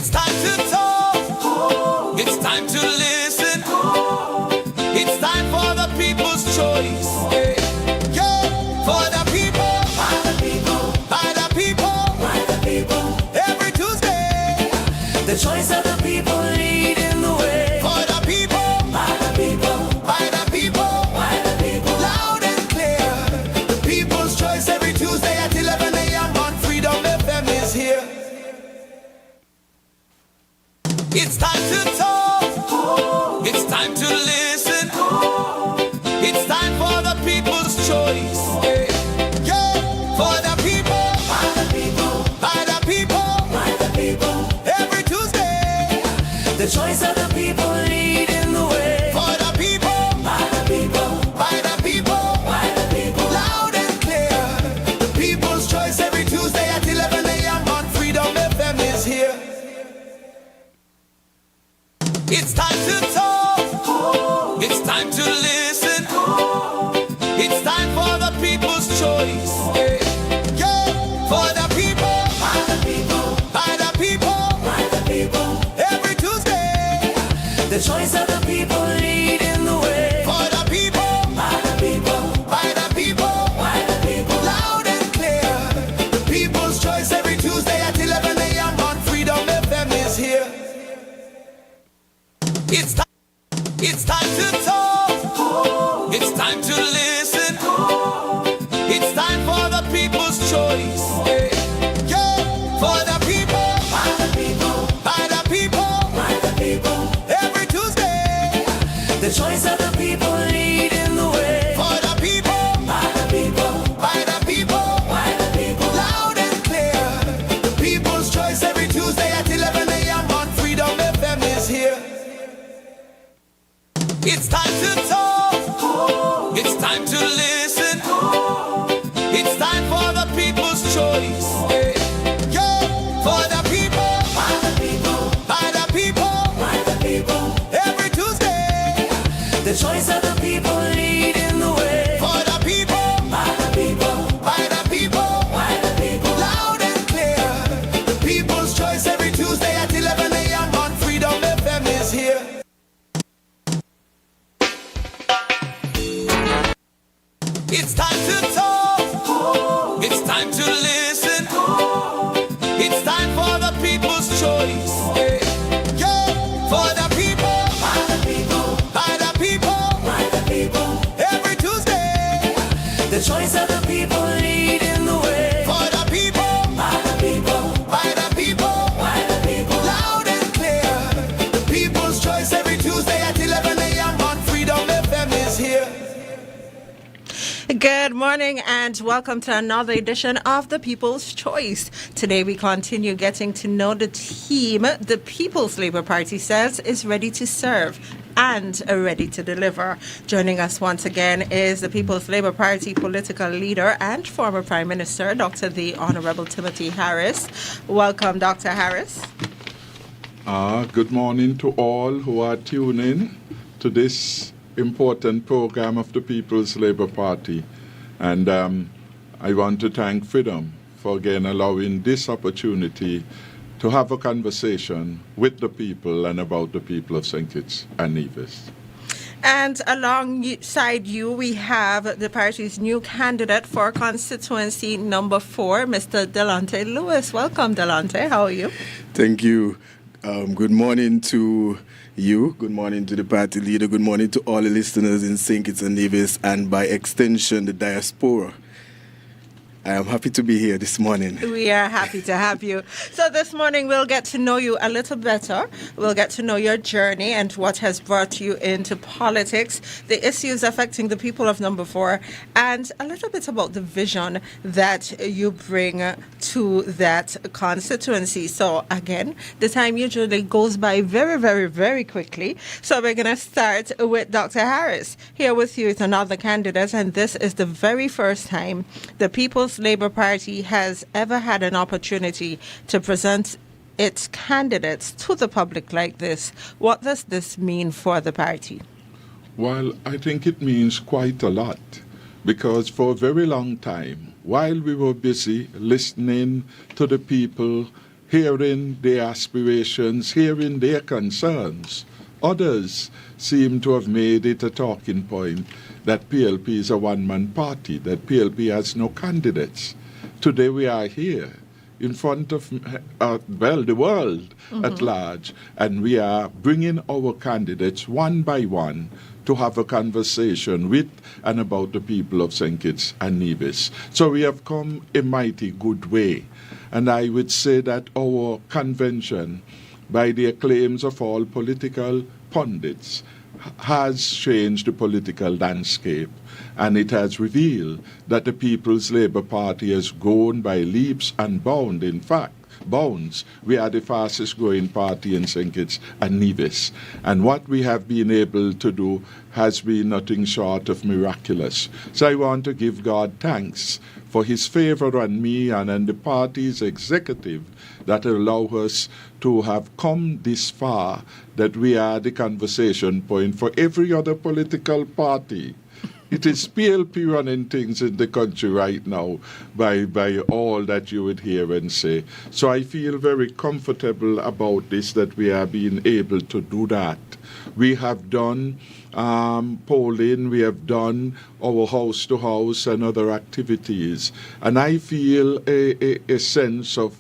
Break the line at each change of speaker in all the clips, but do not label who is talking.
It's time to talk. It's time to listen. It's time for the people's choice. Yeah, for the people. By the people. By the people. By the people. Every Tuesday. The choice of the people leading the way. For the people. By the people. By the people. By the people. Loud and clear. The people's choice every Tuesday at 11 a.m. on Freedom FM is here. It's time to talk. It's time to listen. It's time for the people's choice. Yeah, for the people. By the people. By the people. By the people. Every Tuesday. The choice of the people leading the way. For the people. By the people. By the people. By the people. Loud and clear. The people's choice every Tuesday at 11 a.m. on Freedom FM is here. It's time to talk. It's time to listen. It's time for the people's choice. Yeah, for the people. By the people. By the people. By the people. Every Tuesday. The choice of the people leading the way. For the people. By the people. By the people. By the people. Loud and clear. The people's choice every Tuesday at 11 a.m. on Freedom FM is here. It's time to talk. It's time to listen. It's time for the people's choice. Yeah, for the people. By the people. By the people. By the people. Every Tuesday. The choice of the people leading the way. For the people. By the people. By the people. By the people. Loud and clear. The people's choice every Tuesday at 11 a.m. on Freedom FM is here. It's time to talk. It's time to listen. It's time for the people's choice. Yeah, for the people. By the people. By the people. By the people. Every Tuesday. The choice of the people leading the way. For the people. By the people. By the people. By the people. Loud and clear. The people's choice every Tuesday at 11 a.m. on Freedom FM is here. It's time to talk. It's time to listen. It's time for the people's choice. Yeah, for the people. By the people. By the people. By the people. Every Tuesday. The choice of the people leading the way. For the people. By the people. By the people. By the people. Loud and clear. The people's choice every Tuesday at 11 a.m. on Freedom FM is here.
Good morning and welcome to another edition of The People's Choice. Today we continue getting to know the team the People's Labour Party says is ready to serve and ready to deliver. Joining us once again is the People's Labour Party political leader and former Prime Minister, Dr. the Honourable Timothy Harris. Welcome, Dr. Harris.
Good morning to all who are tuning to this important program of the People's Labour Party. And I want to thank Freedom for again allowing this opportunity to have a conversation with the people and about the people of St. Kitts and Nevis.
And alongside you, we have the party's new candidate for constituency number 4, Mr. Delonte Lewis. Welcome, Delonte. How are you?
Thank you. Good morning to you. Good morning to the party leader. Good morning to all the listeners in St. Kitts and Nevis and by extension the diaspora. I am happy to be here this morning.
We are happy to have you. So this morning we'll get to know you a little better. We'll get to know your journey and what has brought you into politics, the issues affecting the people of Number 4, and a little bit about the vision that you bring to that constituency. So again, the time usually goes by very, very, very quickly. So we're going to start with Dr. Harris. Here with you is another candidate, and this is the very first time the People's Labour Party has ever had an opportunity to present its candidates to the public like this. What does this mean for the party?
Well, I think it means quite a lot, because for a very long time, while we were busy listening to the people, hearing their aspirations, hearing their concerns. Others seem to have made it a talking point that PLP is a one-man party, that PLP has no candidates. Today we are here in front of, the world at large, and we are bringing our candidates one by one to have a conversation with and about the people of St. Kitts and Nevis. So we have come a mighty good way. And I would say that our convention, by the acclaims of all political pundits, has changed the political landscape, and it has revealed that the People's Labour Party has grown by leaps and bounds. In fact, we are the fastest growing party in St. Kitts and Nevis. And what we have been able to do has been nothing short of miraculous. So I want to give God thanks for his favor on me and on the party's executive that allow us to have come this far, that we are the conversation point for every other political party. It is PLP running things in the country right now by all that you would hear and say. So I feel very comfortable about this, that we are being able to do that. We have done polling, we have done our house-to-house and other activities. And I feel a sense of,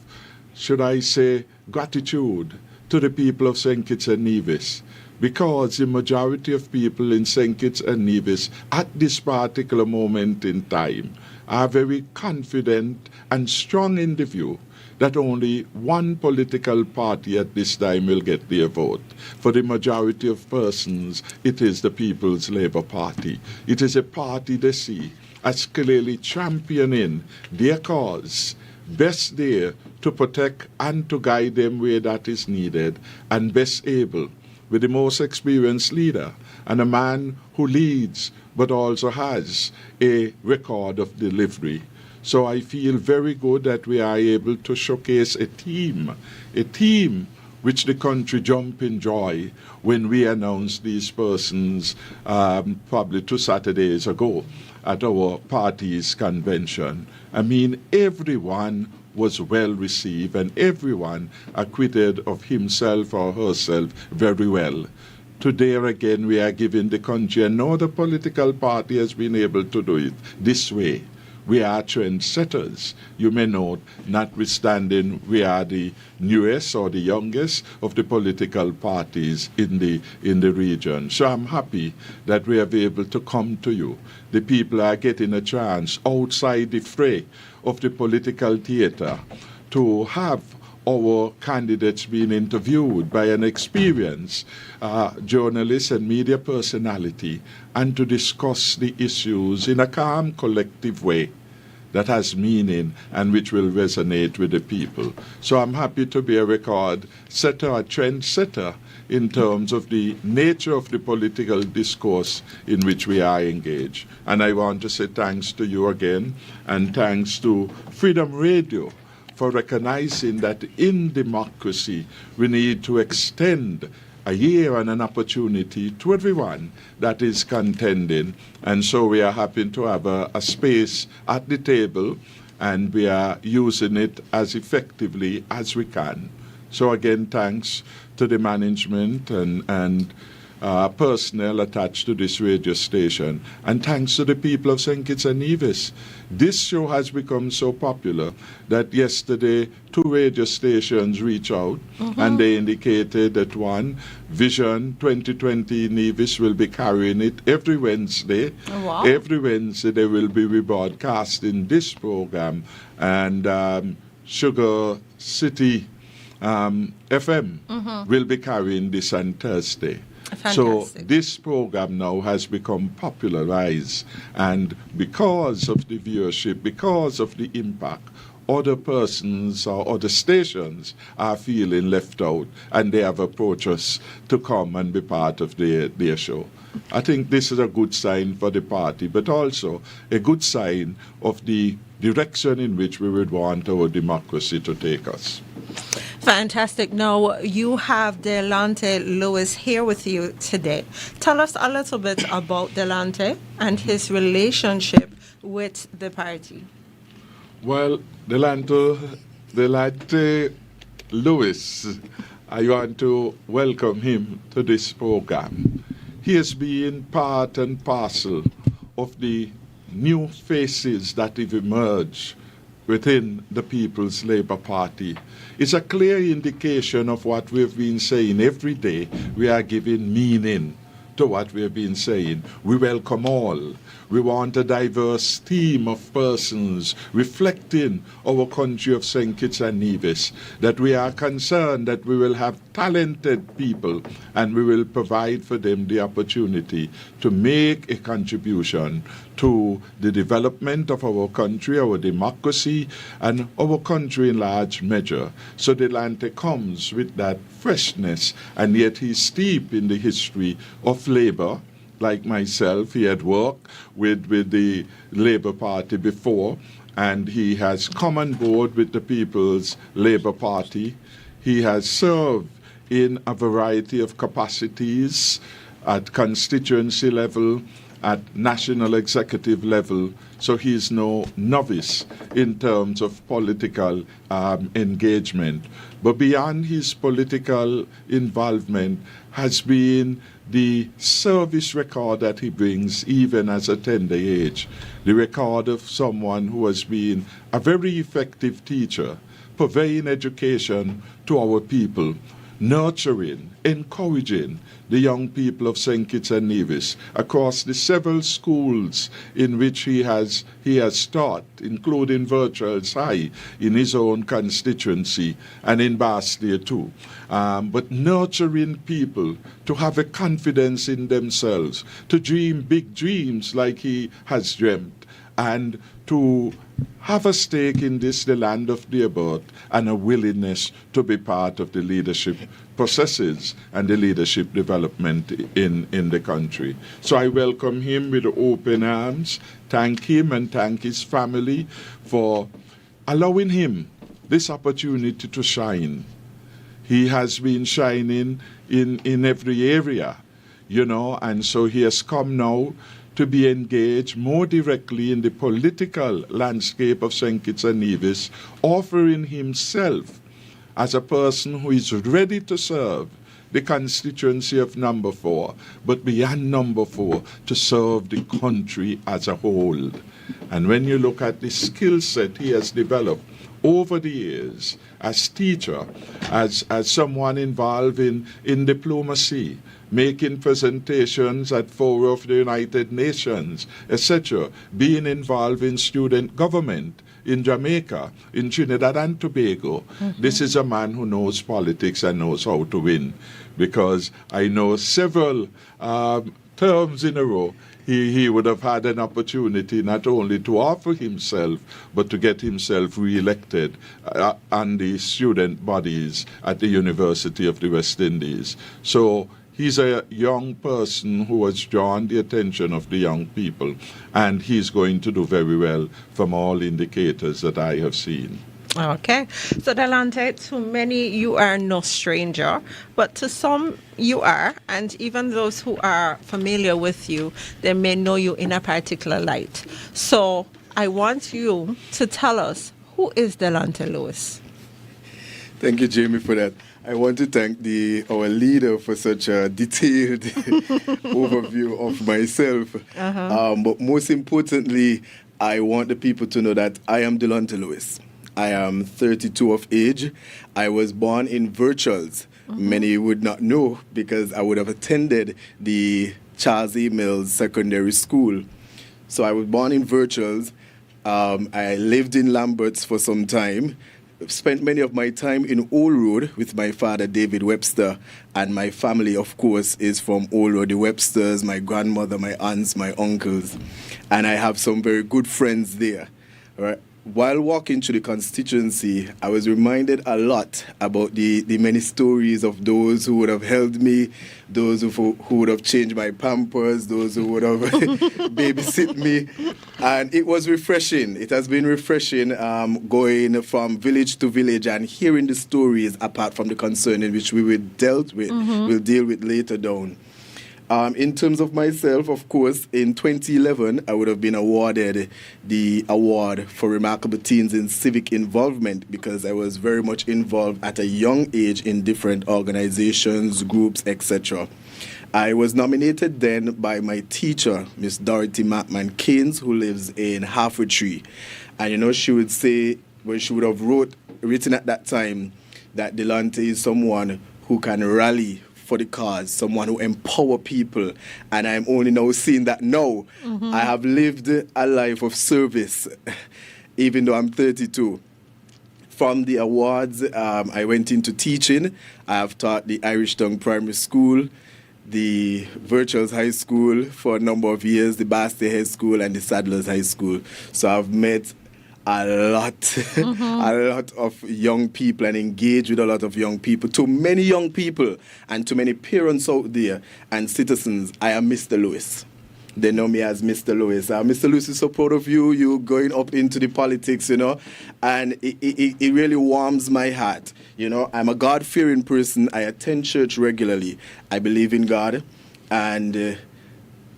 should I say, gratitude to the people of St. Kitts and Nevis, because the majority of people in St. Kitts and Nevis at this particular moment in time are very confident and strong in the view that only one political party at this time will get their vote. For the majority of persons, it is the People's Labour Party. It is a party they see as clearly championing their cause, best there to protect and to guide them where that is needed, and best able, with the most experienced leader and a man who leads but also has a record of delivery. So I feel very good that we are able to showcase a team which the country jumped in joy when we announced these persons probably 2 Saturdays ago at our party's convention. I mean, everyone was well received and everyone acquitted of himself or herself very well. Today again we are giving the country, and no other political party has been able to do it this way. We are trendsetters. You may note, notwithstanding we are the newest or the youngest of the political parties in the region. So I'm happy that we are able to come to you. The people are getting a chance outside the fray of the political theater to have our candidates being interviewed by an experienced journalist and media personality, and to discuss the issues in a calm, collective way that has meaning and which will resonate with the people. So I'm happy to be a record setter, a trend setter in terms of the nature of the political discourse in which we are engaged. And I want to say thanks to you again, and thanks to Freedom Radio for recognizing that in democracy we need to extend a year and an opportunity to everyone that is contending. And so we are happy to have a space at the table, and we are using it as effectively as we can. So again, thanks to the management and personnel attached to this radio station, and thanks to the people of St. Kitts and Nevis. This show has become so popular that yesterday 2 radio stations reached out and they indicated that one, Vision 2020 Nevis, will be carrying it every Wednesday.
Oh, wow.
Every Wednesday they will be rebroadcasting this program, and Sugar City FM will be carrying this on Thursday. So this program now has become popularized, and because of the viewership, because of the impact, other persons or other stations are feeling left out, and they have approached us to come and be part of their show. I think this is a good sign for the party, but also a good sign of the direction in which we would want our democracy to take us.
Fantastic. Now, you have Delonte Lewis here with you today. Tell us a little bit about Delonte and his relationship with the party.
Well, Delonte Lewis. I want to welcome him to this program. He has been part and parcel of the new faces that have emerged within the People's Labour Party. It's a clear indication of what we've been saying every day. We are giving meaning to what we've been saying. We welcome all. We want a diverse team of persons reflecting our country of St. Kitts and Nevis, that we are concerned that we will have talented people and we will provide for them the opportunity to make a contribution to the development of our country, our democracy, and our country in large measure. So Delante comes with that freshness, and yet he's steeped in the history of labor. Like myself, he had worked with the Labour Party before, and he has come on board with the People's Labour Party. He has served in a variety of capacities at constituency level, at national executive level, so he is no novice in terms of political engagement. But beyond his political involvement has been the service record that he brings even as a tender age, the record of someone who has been a very effective teacher, purveying education to our people, nurturing, encouraging the young people of St. Kitts and Nevis across the several schools in which he has taught, including Virtuals High in his own constituency and in Bastia too. But nurturing people to have a confidence in themselves, to dream big dreams like he has dreamt, and to have a stake in this, the land of their birth, and a willingness to be part of the leadership processes and the leadership development in the country. So I welcome him with open arms, thank him and thank his family for allowing him this opportunity to shine. He has been shining in every area, and so he has come now to be engaged more directly in the political landscape of St. Kitts and Nevis, offering himself as a person who is ready to serve the constituency of Number 4, but beyond Number 4, to serve the country as a whole. And when you look at the skill set he has developed over the years as teacher, as someone involved in diplomacy, making presentations at fora of the United Nations, etc., being involved in student government in Jamaica, in Trinidad and Tobago. This is a man who knows politics and knows how to win, because I know several terms in a row he would have had an opportunity not only to offer himself, but to get himself re-elected on the student bodies at the University of the West Indies. So he's a young person who has drawn the attention of the young people, and he's going to do very well from all indicators that I have seen.
Okay. So, Delante, to many, you are no stranger, but to some, you are, and even those who are familiar with you, they may know you in a particular light. So, I want you to tell us, who is Delante Lewis?
Thank you, Jamie, for that. I want to thank our leader for such a detailed overview of myself. But most importantly, I want the people to know that I am Delante Lewis. I am 32 of age. I was born in Virtuals. Many would not know because I would have attended the Charles E. Mills Secondary School. So I was born in Virtuals. I lived in Lamberts for some time. Spent many of my time in Old Road with my father, David Webster, and my family, of course, is from Old Road, the Websters, my grandmother, my aunts, my uncles, and I have some very good friends there. All right. While walking through the constituency, I was reminded a lot about the many stories of those who would have held me, those who would have changed my pampers, those who would have babysit me. And it was refreshing. It has been refreshing going from village to village and hearing the stories apart from the concern in which we will deal with later down. In terms of myself, of course, in 2011, I would have been awarded the award for Remarkable Teens in Civic Involvement because I was very much involved at a young age in different organizations, groups, etc. I was nominated then by my teacher, Miss Dorothy Mackman Keynes, who lives in Halfway Tree. And, she would say, well, she would have written at that time that Delonte is someone who can rally for the cause, someone who empower people, and I'm only now seeing that now. I have lived a life of service, even though I'm 32. From the awards, I went into teaching. I have taught the Irish Tongue Primary School, the Virtuals High School for a number of years, the Basti High School, and the Sadlers High School. So I've met a lot of young people and engage with a lot of young people. To many young people and to many parents out there and citizens, I am Mr. Lewis. They know me as Mr. Lewis. Mr. Lewis is so proud of you going up into the politics, and it really warms my heart. I'm a God-fearing person. I attend church regularly. I believe in God, and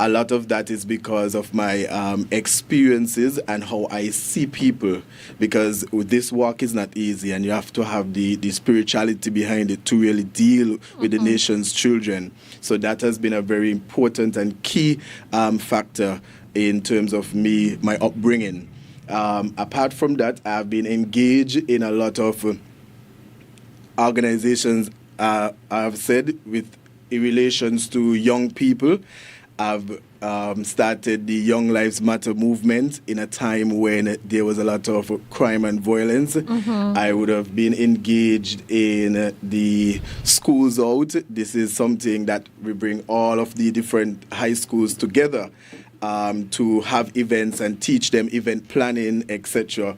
a lot of that is because of my experiences and how I see people, because this work is not easy and you have to have the spirituality behind it to really deal with the nation's children. So that has been a very important and key factor in terms of my upbringing. Apart from that, I've been engaged in a lot of organizations, I've said, in relations to young people. I've started the Young Lives Matter movement in a time when there was a lot of crime and violence. I would have been engaged in the Schools Out. This is something that we bring all of the different high schools together to have events and teach them event planning, etc.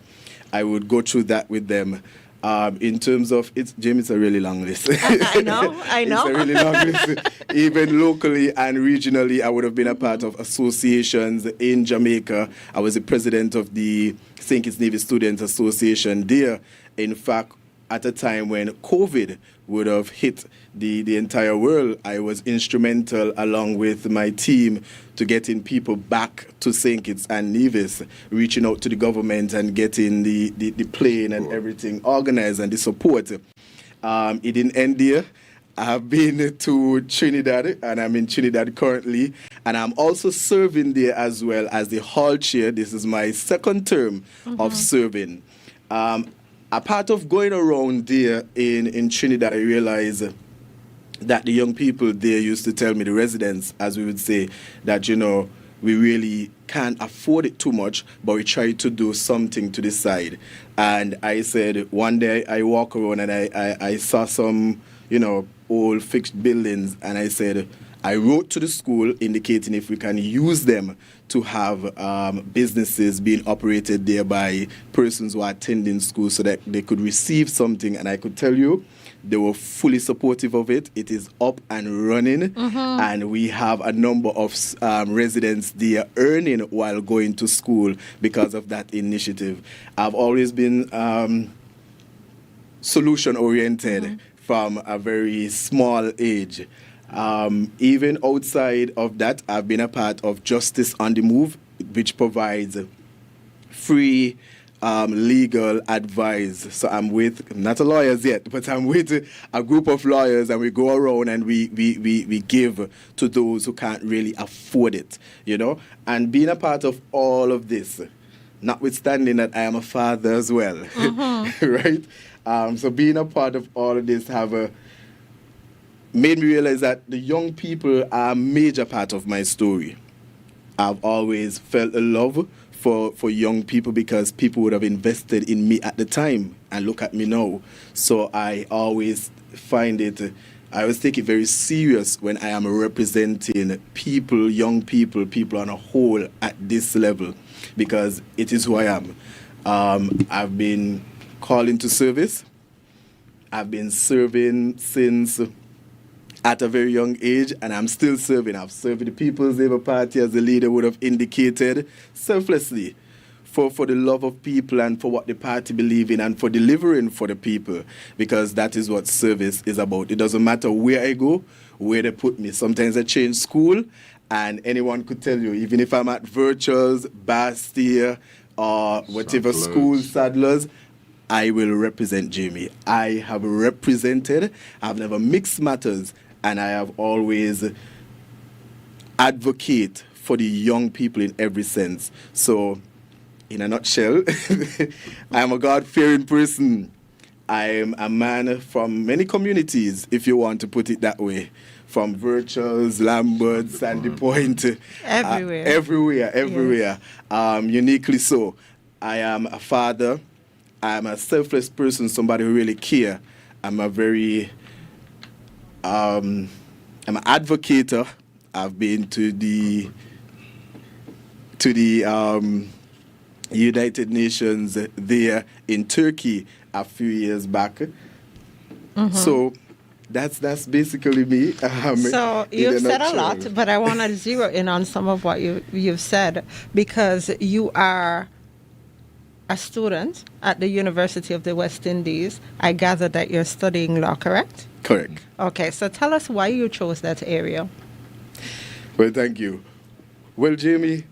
I would go through that with them. In terms of Jim, it's a really long list.
I know.
It's a really long list. Even locally and regionally, I would have been a part of associations in Jamaica. I was the president of the St. Kitts Navy Students Association there. In fact, at a time when COVID would have hit the entire world, I was instrumental, along with my team, to getting people back to St. Kitts and Nevis, reaching out to the government and getting the plane and everything organized and the support. It didn't end there. I have been to Trinidad, and I'm in Trinidad currently, and I'm also serving there as well as the hall chair. This is my second term of serving. A part of going around there in Trinidad, I realized that the young people there used to tell me, the residents, as we would say, that, we really can't afford it too much, but we try to do something to the side. And I said, one day I walk around and I saw some, old fixed buildings, and I said, I wrote to the school indicating if we can use them to have businesses being operated there by persons who are attending school so that they could receive something. And I could tell you, they were fully supportive of it. It is up and running, and we have a number of residents there earning while going to school because of that initiative. I've always been solution-oriented from a very small age. Even outside of that, I've been a part of Justice on the Move, which provides free legal advice. So I'm not a lawyer yet, but I'm with a group of lawyers, and we go around and we give to those who can't really afford it, And being a part of all of this, notwithstanding that I am a father as well, right? So being a part of all of this made me realize that the young people are a major part of my story. I've always felt a love for young people because people would have invested in me at the time, and look at me now. So I always take it very serious when I am representing people, young people on a whole at this level, because it is who I am. I've been called into service. I've been serving since at a very young age, and I'm still serving. I've served the People's Labour Party, as the leader would have indicated, selflessly, for the love of people and for what the party believes in and for delivering for the people, because that is what service is about. It doesn't matter where I go, where they put me. Sometimes I change school, and anyone could tell you, even if I'm at Virtuals, Bastille, or whatever
Sadlers.
school, Sadlers, I will represent Jamie. I have represented, I've never mixed matters, and I have always advocate for the young people in every sense. So, in a nutshell, I am a God-fearing person. I am a man from many communities, if you want to put it that way. From Virtuals, Lambert, Sandy Point.
Everywhere.
Everywhere. Uniquely so. I am a father. I'm a selfless person, somebody who really care. I'm a very... I'm an advocator. I've been to the United Nations there in Turkey a few years back. So that's basically me.
So
in
you've said a
nutshell.
lot, but I want to zero in on some of what you've said, because you are a student at the University of the West Indies. I gather that you're studying law, correct?
Correct.
Okay, so tell us why you chose that area.
Well, thank you. Well, Jamie,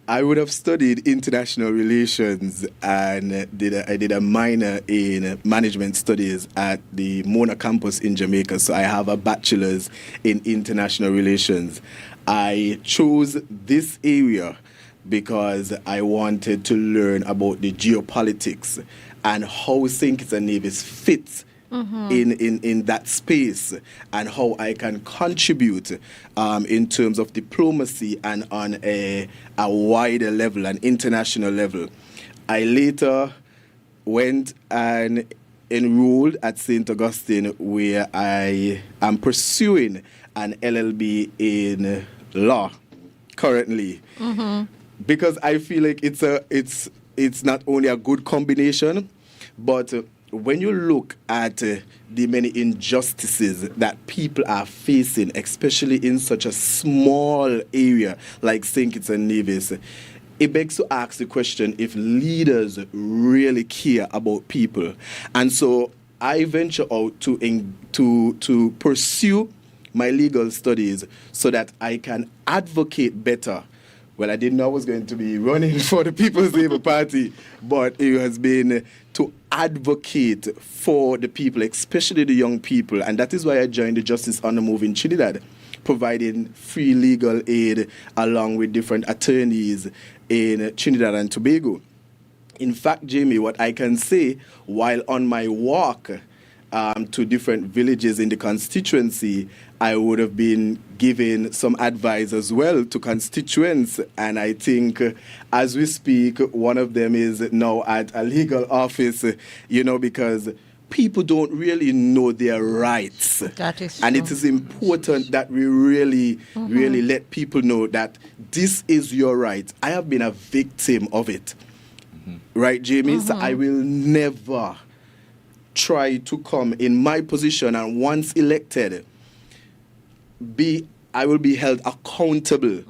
I would have studied international relations and I did a minor in management studies at the Mona campus in Jamaica. So I have a bachelor's in international relations. I chose this area because I wanted to learn about the geopolitics and how St. Kitts and Nevis fits in that space, and how I can contribute in terms of diplomacy and on a wider level, an international level. I later went and enrolled at St. Augustine, where I am pursuing an LLB in law currently, because I feel like it's not only a good combination, but when you look at the many injustices that people are facing, especially in such a small area like St. Kitts and Nevis, it begs to ask the question if leaders really care about people. And so I venture out to pursue my legal studies so that I can advocate better. Well, I didn't know I was going to be running for the People's Labour Party, but it has been to advocate for the people, especially the young people. And that is why I joined the Justice on the Move in Trinidad, providing free legal aid along with different attorneys in Trinidad and Tobago. In fact, Jamie, what I can say, while on my walk to different villages in the constituency, I would have been giving some advice as well to constituents. And I think as we speak, one of them is now at a legal office, because people don't really know their rights.
That is
and
true.
it is important that we really let people know that this is your right. I have been a victim of it. Right, Jamie? So I will never try to come in my position, and once elected, I will be held accountable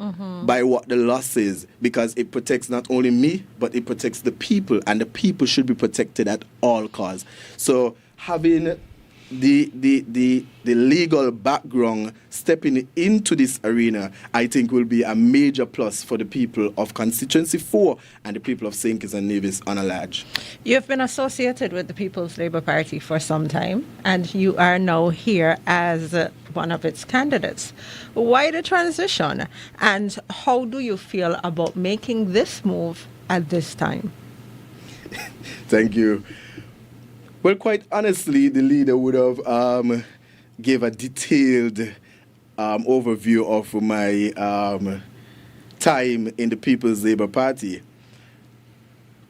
by what the law says, because it protects not only me, but it protects the people, and the people should be protected at all costs. So having the legal background stepping into this arena, I think will be a major plus for the people of Constituency 4 and the people of St. Kitts and Nevis on a large.
You've been associated with the People's Labour Party for some time, and you are now here as one of its candidates. Why the transition, and how do you feel about making this move at this time?
Thank you. Well, quite honestly, the leader would have gave a detailed overview of my time in the People's Labour Party.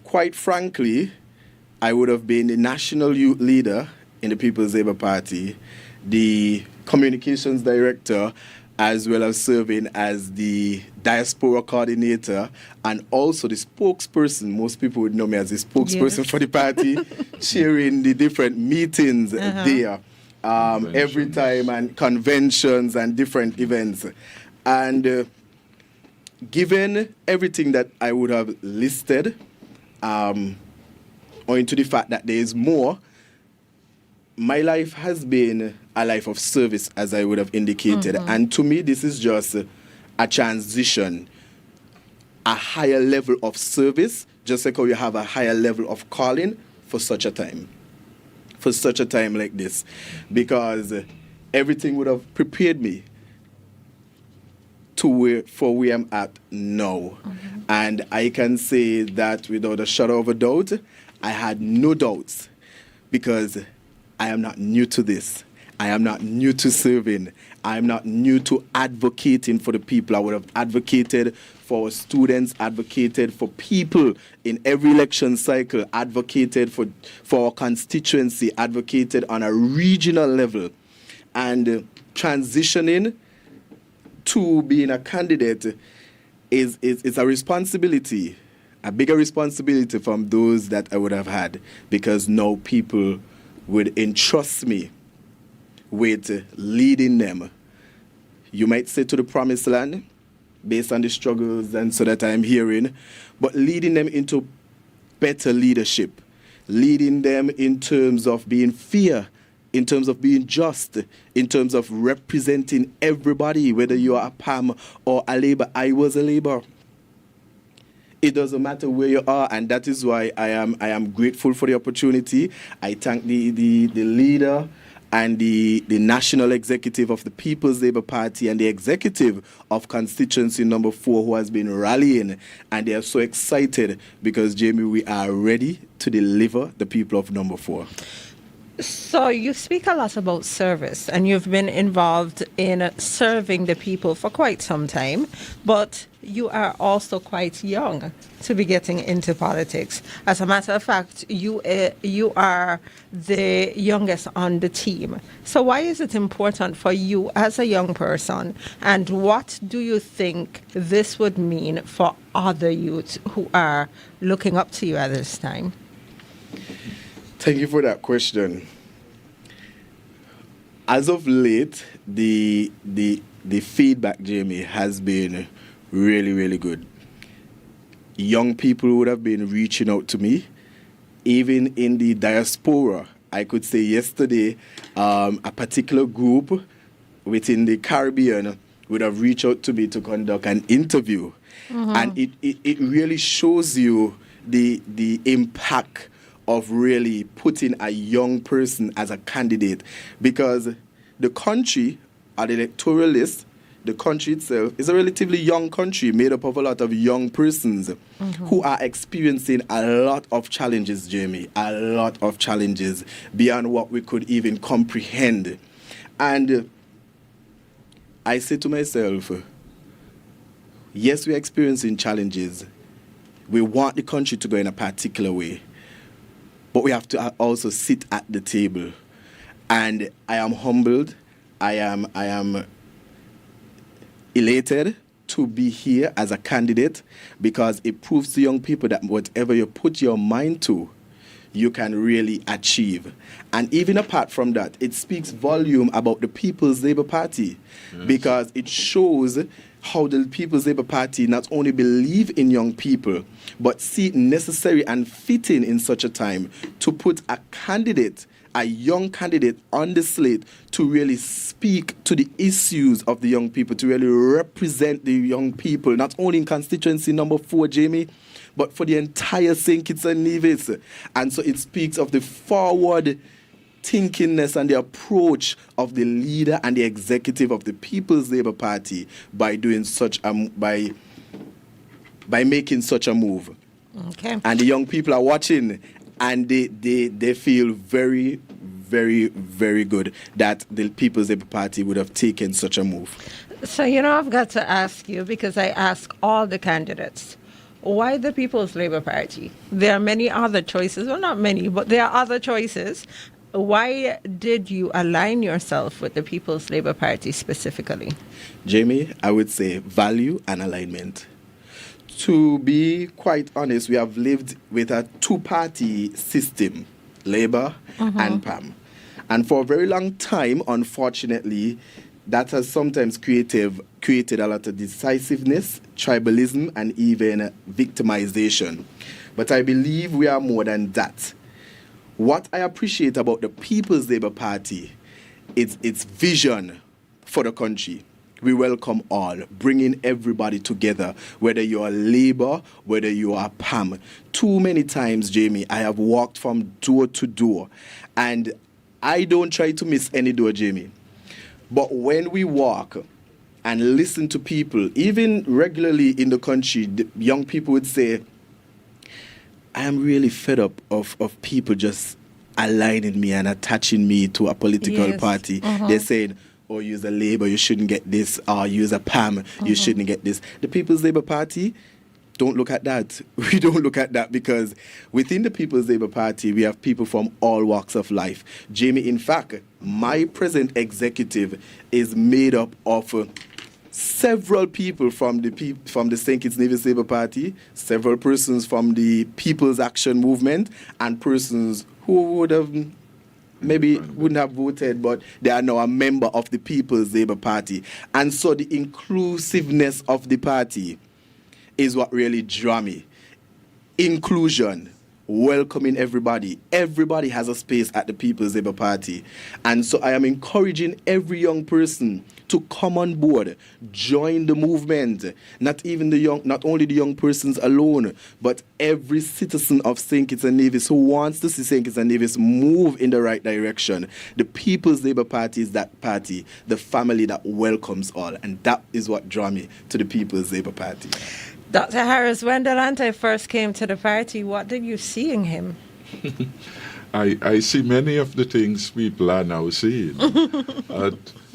Quite frankly, I would have been the national youth leader in the People's Labour Party, the communications director, as well as serving as the diaspora coordinator and also the spokesperson. Most people would know me as the spokesperson for the party, chairing the different meetings there every time, and conventions and different events. And given everything that I would have listed, owing to the fact that there is more, my life has been a life of service, as I would have indicated. And to me, this is just a transition, a higher level of service, just like how you have a higher level of calling for such a time like this. Because everything would have prepared me for where I'm at now. And I can say that without a shadow of a doubt, I had no doubts, because I am not new to this. I am not new to serving. I am not new to advocating for the people. I would have advocated for students, advocated for people in every election cycle, advocated for our constituency, advocated on a regional level. And transitioning to being a candidate is a responsibility, a bigger responsibility from those that I would have had, because now people would entrust me with leading them. You might say to the promised land, based on the struggles and so that I'm hearing, but leading them into better leadership, leading them in terms of being fair, in terms of being just, in terms of representing everybody, whether you are a PAM or a Labour. I was a Labour. It doesn't matter where you are, and that is why I am grateful for the opportunity. I thank the leader and the national executive of the People's Labour Party and the executive of constituency number 4 who has been rallying, and they are so excited because, Jamie, we are ready to deliver the people of number 4.
So you speak a lot about service, and you've been involved in serving the people for quite some time, but you are also quite young to be getting into politics. As a matter of fact, you are the youngest on the team. So why is it important for you as a young person, and what do you think this would mean for other youths who are looking up to you at this time?
Thank you for that question. As of late, the feedback, Jamie, has been really, really good. Young people would have been reaching out to me, even in the diaspora. I could say yesterday, a particular group within the Caribbean would have reached out to me to conduct an interview. And it really shows you the impact of really putting a young person as a candidate, because the country, or the electoral list, the country itself is a relatively young country made up of a lot of young persons who are experiencing a lot of challenges, Jamie, a lot of challenges beyond what we could even comprehend. And I say to myself, yes, we're experiencing challenges. We want the country to go in a particular way, but we have to also sit at the table. And I am humbled. I am elated to be here as a candidate, because it proves to young people that whatever you put your mind to, you can really achieve. And even apart from that, it speaks volume about the People's Labour Party, because it shows how the People's Labour Party not only believe in young people, but see it necessary and fitting in such a time to put a candidate, a young candidate on the slate to really speak to the issues of the young people, to really represent the young people, not only in constituency number 4, Jamie, but for the entire St. Kitts and Nevis. And so it speaks of the forward thinkingness and the approach of the leader and the executive of the People's Labour Party by doing such by making such a move.
Okay.
And the young people are watching, and they feel very, very, very good that the People's Labour Party would have taken such a move.
So, I've got to ask you, because I ask all the candidates, why the People's Labour Party? There are many other choices. Well, not many, but there are other choices. Why did you align yourself with the People's Labour Party specifically?
Jamie, I would say value and alignment. To be quite honest, we have lived with a two-party system, Labour and PAM. And for a very long time, unfortunately, that has sometimes created a lot of decisiveness, tribalism, and even victimization. But I believe we are more than that. what I appreciate about the People's Labour Party is its vision for the country. We welcome all, bringing everybody together, whether you are Labour, whether you are PAM. Too many times, Jamie, I have walked from door to door, and I don't try to miss any door, Jamie. But when we walk and listen to people, even regularly in the country, the young people would say, I am really fed up of people just aligning me and attaching me to a political party. They're saying, oh, you're a Labour, you shouldn't get this, or you're a PAM, you shouldn't get this. The People's Labour Party, don't look at that. We don't look at that because within the People's Labour Party, we have people from all walks of life. Jamie, in fact, my present executive is made up of several people from the St. Kitts Nevis Labour Party, several persons from the People's Action Movement, and persons who would have maybe wouldn't have voted, but they are now a member of the People's Labour Party. And so the inclusiveness of the party is what really drew me. Inclusion, welcoming everybody. Everybody has a space at the People's Labour Party. And so I am encouraging every young person to come on board, join the movement. Not only the young persons alone, but every citizen of St. Kitts and Nevis who wants to see St. Kitts and Nevis move in the right direction. The People's Labour Party is that party, the family that welcomes all. And that is what drew me to the People's Labour Party.
Dr. Harris, when Delante first came to the party, what did you see in him?
I see many of the things people are now seeing.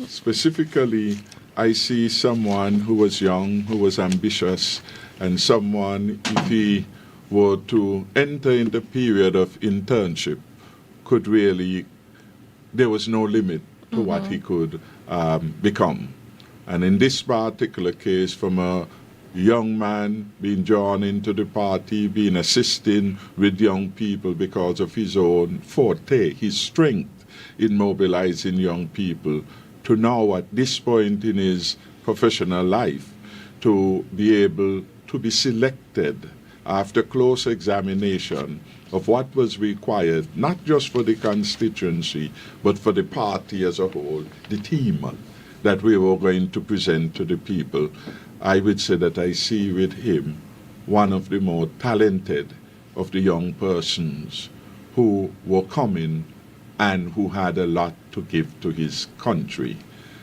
Specifically, I see someone who was young, who was ambitious, and someone, if he were to enter in the period of internship, could really, there was no limit to what he could become. And in this particular case, from a young man being drawn into the party, being assisting with young people because of his own forte, his strength in mobilizing young people, to now at this point in his professional life, to be able to be selected after close examination of what was required, not just for the constituency, but for the party as a whole, the team that we were going to present to the people. I would say that I see with him one of the more talented of the young persons who were coming and who had a lot to give to his country.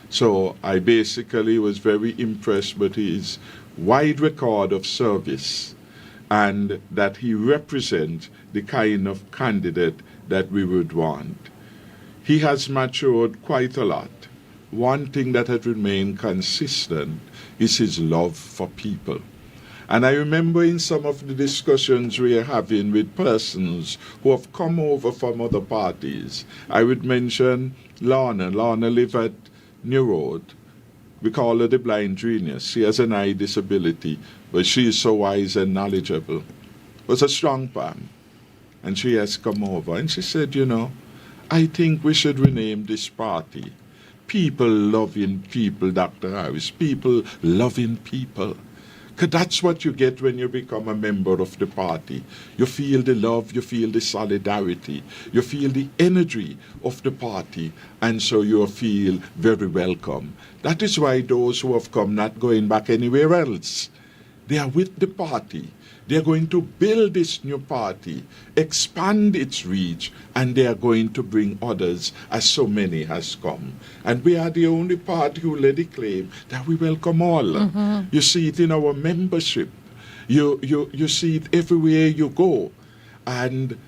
So I basically was very impressed with his wide record of service and that he represents the kind of candidate that we would want. He has matured quite a lot. One thing that had remained consistent is his love for people. And I remember in some of the discussions we are having with persons who have come over from other parties, I would mention Lorna. Lorna lives at New Road. We call her the blind genius. She has an eye disability, but she is so wise and knowledgeable. Was a strong palm. And she has come over and she said, you know, I think we should rename this party People Loving People, Dr. Harris. People loving people. Because that's what you get when you become a member of the party. You feel the love, you feel the solidarity, you feel the energy of the party, and so you feel very welcome. That is why those who have come not going back anywhere else, they are with the party. They are going to build this new party, expand its reach, and they are going to bring others, as so many has come. And we are the only party who let it claim that we welcome all. Mm-hmm. You see it in our membership. You see it everywhere you go. And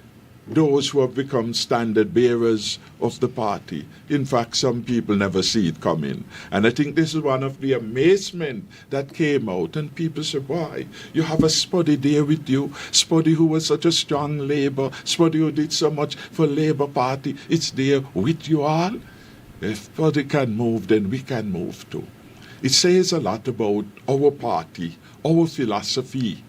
those who have become standard bearers of the party. In fact, some people never see it coming. And I think this is one of the amazement that came out. And people say, why? You have a Spuddy there with you. Spuddy who was such a strong Labour. Spuddy who did so much for Labour Party. It's there with you all. If Spuddy can move, then we can move too. It says a lot about our party, our philosophy,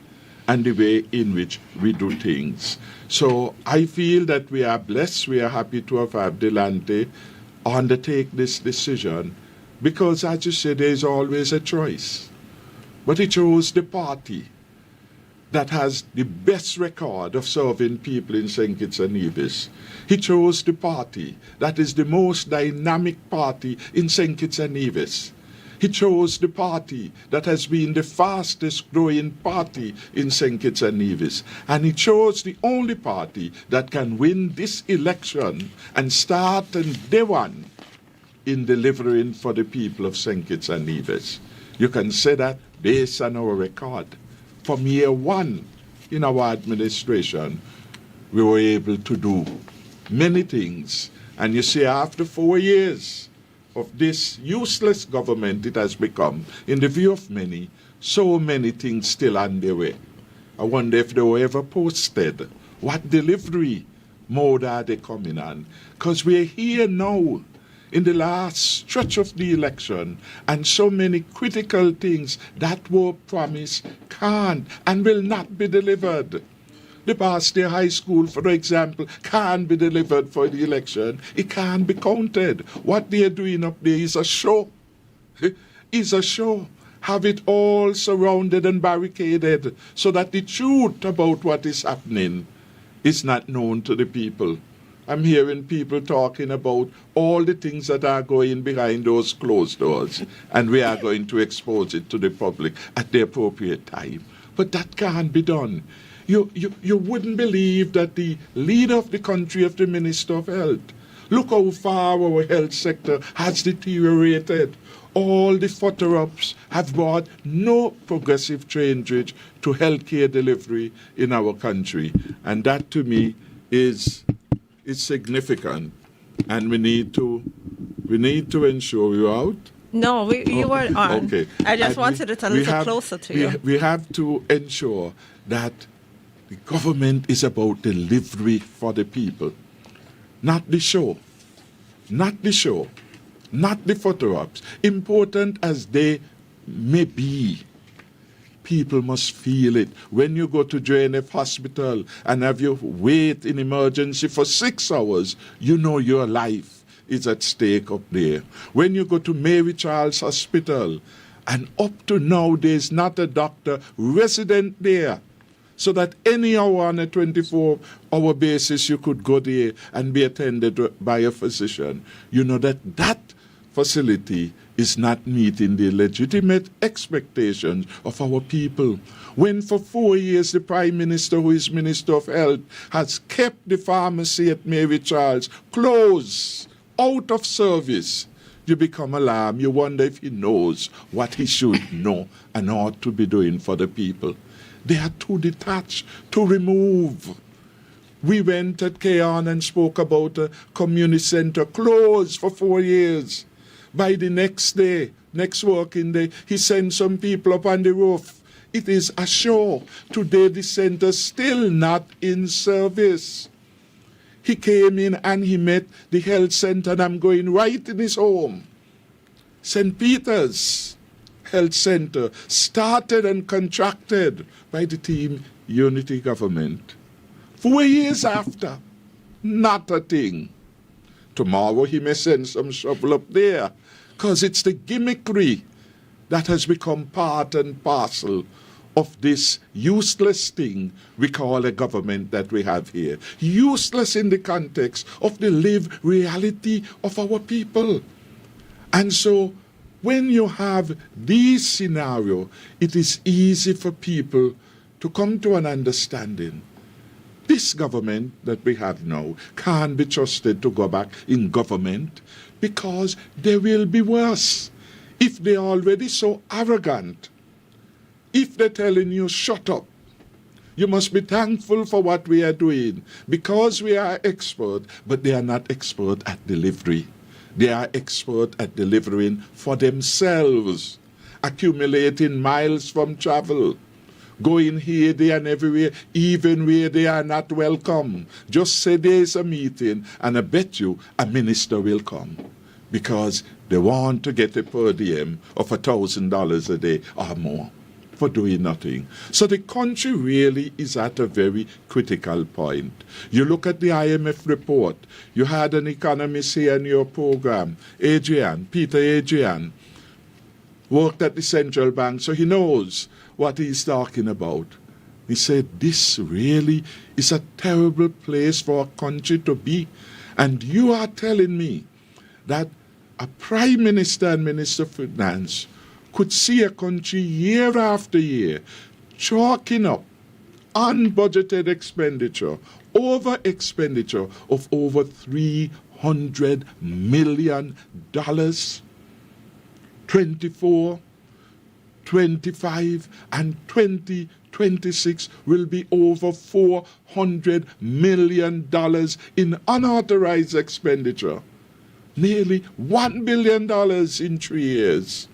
and the way in which we do things. So I feel that we are blessed, we are happy to have had Delante undertake this decision, because as you say, there is always a choice. But he chose the party that has the best record of serving people in St. Kitts and Nevis. He chose the party that is the most dynamic party in St. Kitts and Nevis. He chose the party that has been the fastest growing party in St. Kitts and Nevis. And he chose the only party that can win this election and start on day one in delivering for the people of St. Kitts and Nevis. You can say that based on our record. From year one in our administration, we were able to do many things. And you see, after 4 years of this useless government it has become, in the view of many, so many things still on their way. I wonder if they were ever posted. What delivery mode are they coming on? Because we're here now in the last stretch of the election, and so many critical things that were promised can't and will not be delivered. The Barstow High School, for example, can't be delivered for the election. It can't be counted. What they're doing up there is a show. It's a show. Have it all surrounded and barricaded so that the truth about what is happening is not known to the people. I'm hearing people talking about all the things that are going behind those closed doors, and we are going to expose it to the public at the appropriate time. But that can't be done. You wouldn't believe that the leader of the country, of the Minister of Health, look how far our health sector has deteriorated. All the photo-ops have brought no progressive change to healthcare delivery in our country. And that, to me, is significant. And we need to ensure you're out.
No, you were on.
Okay.
I just wanted it a little closer to you.
We have to ensure that the government is about delivery for the people, not the show, not the photo-ops. Important as they may be, people must feel it. When you go to JNF Hospital and have you wait in emergency for 6 hours, you know your life is at stake up there. When you go to Mary Charles Hospital, and up to now there's not a doctor resident there, so that any hour on a 24-hour basis you could go there and be attended by a physician. You know that facility is not meeting the legitimate expectations of our people. When for 4 years the Prime Minister, who is Minister of Health, has kept the pharmacy at Mary Charles closed, out of service, you become alarmed. You wonder if he knows what he should know and ought to be doing for the people. They are too detached to remove. We went at Keon and spoke about a community center closed for 4 years. By the next day, next working day, he sent some people up on the roof. It is a show. Today the center still not in service. He came in and he met the health center, and I'm going right in his home. St. Peter's Health Center, started and contracted by the Team Unity government. 4 years after, not a thing. Tomorrow he may send some shovel up there, because it's the gimmickry that has become part and parcel of this useless thing we call a government that we have here. Useless in the context of the lived reality of our people. And so, when you have this scenario, it is easy for people to come to an understanding. This government that we have now can't be trusted to go back in government, because they will be worse. If they're already so arrogant, if they're telling you, shut up, you must be thankful for what we are doing, because we are expert, but they are not expert at delivery. They are expert at delivering for themselves, accumulating miles from travel, going here, there, and everywhere, even where they are not welcome. Just say there's a meeting, and I bet you a minister will come, because they want to get a per diem of $1,000 a day or more for doing nothing. So the country really is at a very critical point. You look at the IMF report. You had an economist here in your program, Peter Adrian, worked at the central bank, so he knows what he's talking about. He said, this really is a terrible place for a country to be. And you are telling me that a prime minister and minister of finance could see a country year after year chalking up unbudgeted expenditure, over expenditure of over $300 million, 24, 25, and 2026 will be over $400 million in unauthorized expenditure. Nearly $1 billion in 3 years.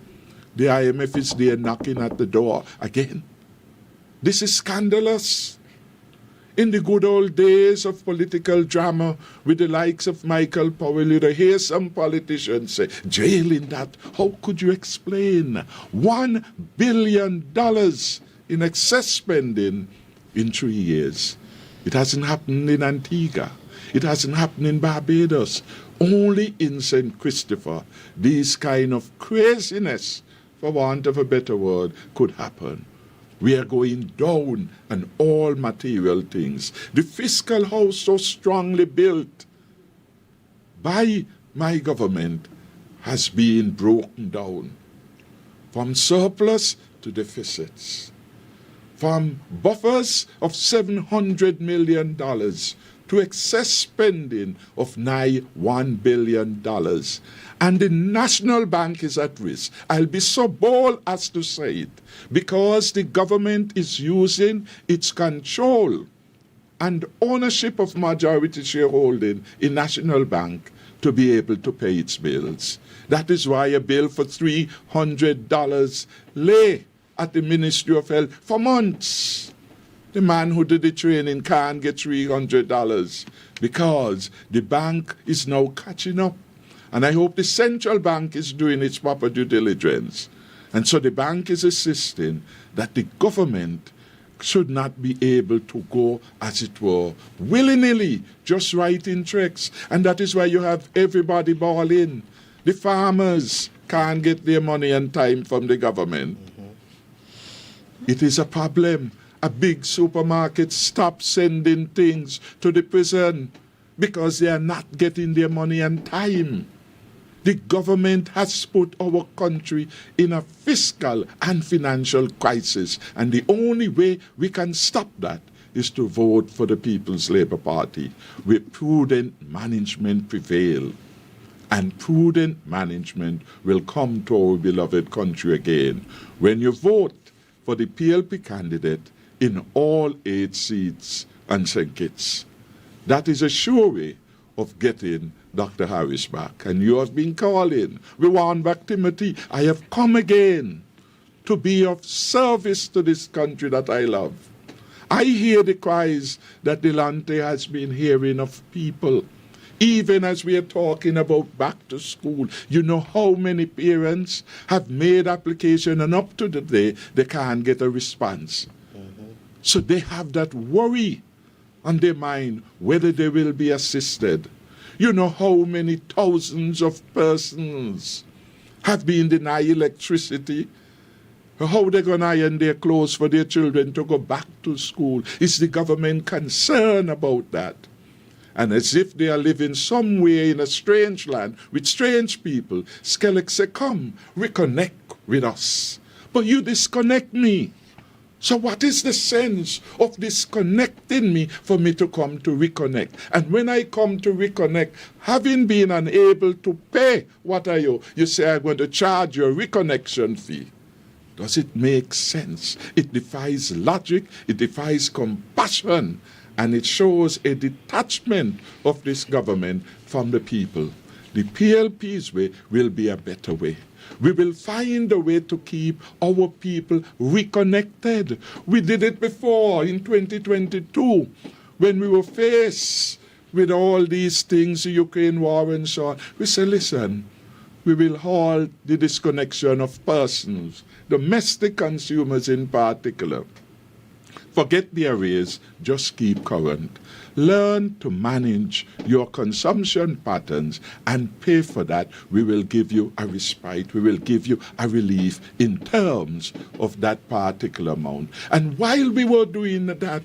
The IMF is there knocking at the door again. This is scandalous. In the good old days of political drama with the likes of Michael Powell, you'd hear some politicians say, jailing that. How could you explain $1 billion in excess spending in 3 years? It hasn't happened in Antigua. It hasn't happened in Barbados. Only in St. Christopher, this kind of craziness, for want of a better word, could happen. We are going down on all material things. The fiscal house so strongly built by my government has been broken down. From surplus to deficits. From buffers of $700 million to excess spending of nigh $1 billion. And the National Bank is at risk. I'll be so bold as to say it, because the government is using its control and ownership of majority shareholding in National Bank to be able to pay its bills. That is why a bill for $300 lay at the Ministry of Health for months. The man who did the training can't get $300 because the bank is now catching up. And I hope the central bank is doing its proper due diligence. And so the bank is insisting that the government should not be able to go, as it were, willy-nilly, just writing checks. And that is why you have everybody bawling. The farmers can't get their money on time from the government. It is a problem. A big supermarket stopped sending things to the prison because they are not getting their money on time. The government has put our country in a fiscal and financial crisis, and the only way we can stop that is to vote for the People's Labour Party, where prudent management prevail. And prudent management will come to our beloved country again. When you vote for the PLP candidate in all 8 seats on St. Kitts, that is a sure way of getting Dr. Harris back. And you have been calling. We want back Timothy. I have come again to be of service to this country that I love. I hear the cries that Delante has been hearing of people. Even as we are talking about back to school, you know how many parents have made application and up to the day they can't get a response. So they have that worry on their mind whether they will be assisted. You know how many thousands of persons have been denied electricity. How they're going to iron their clothes for their children to go back to school. Is the government concerned about that? And as if they are living somewhere in a strange land with strange people, Skellig say, come, reconnect with us. But you disconnect me. So what is the sense of disconnecting me for me to come to reconnect? And when I come to reconnect, having been unable to pay what I owe, you say I'm going to charge you a reconnection fee. Does it make sense? It defies logic, it defies compassion, and it shows a detachment of this government from the people. The PLP's way will be a better way. We will find a way to keep our people reconnected. We did it before in 2022 when we were faced with all these things, the Ukraine war and so on. We said, listen, we will halt the disconnection of persons, domestic consumers in particular. Forget the arrears, just keep current. Learn to manage your consumption patterns and pay for that. We will give you a respite. We will give you a relief in terms of that particular amount. And while we were doing that,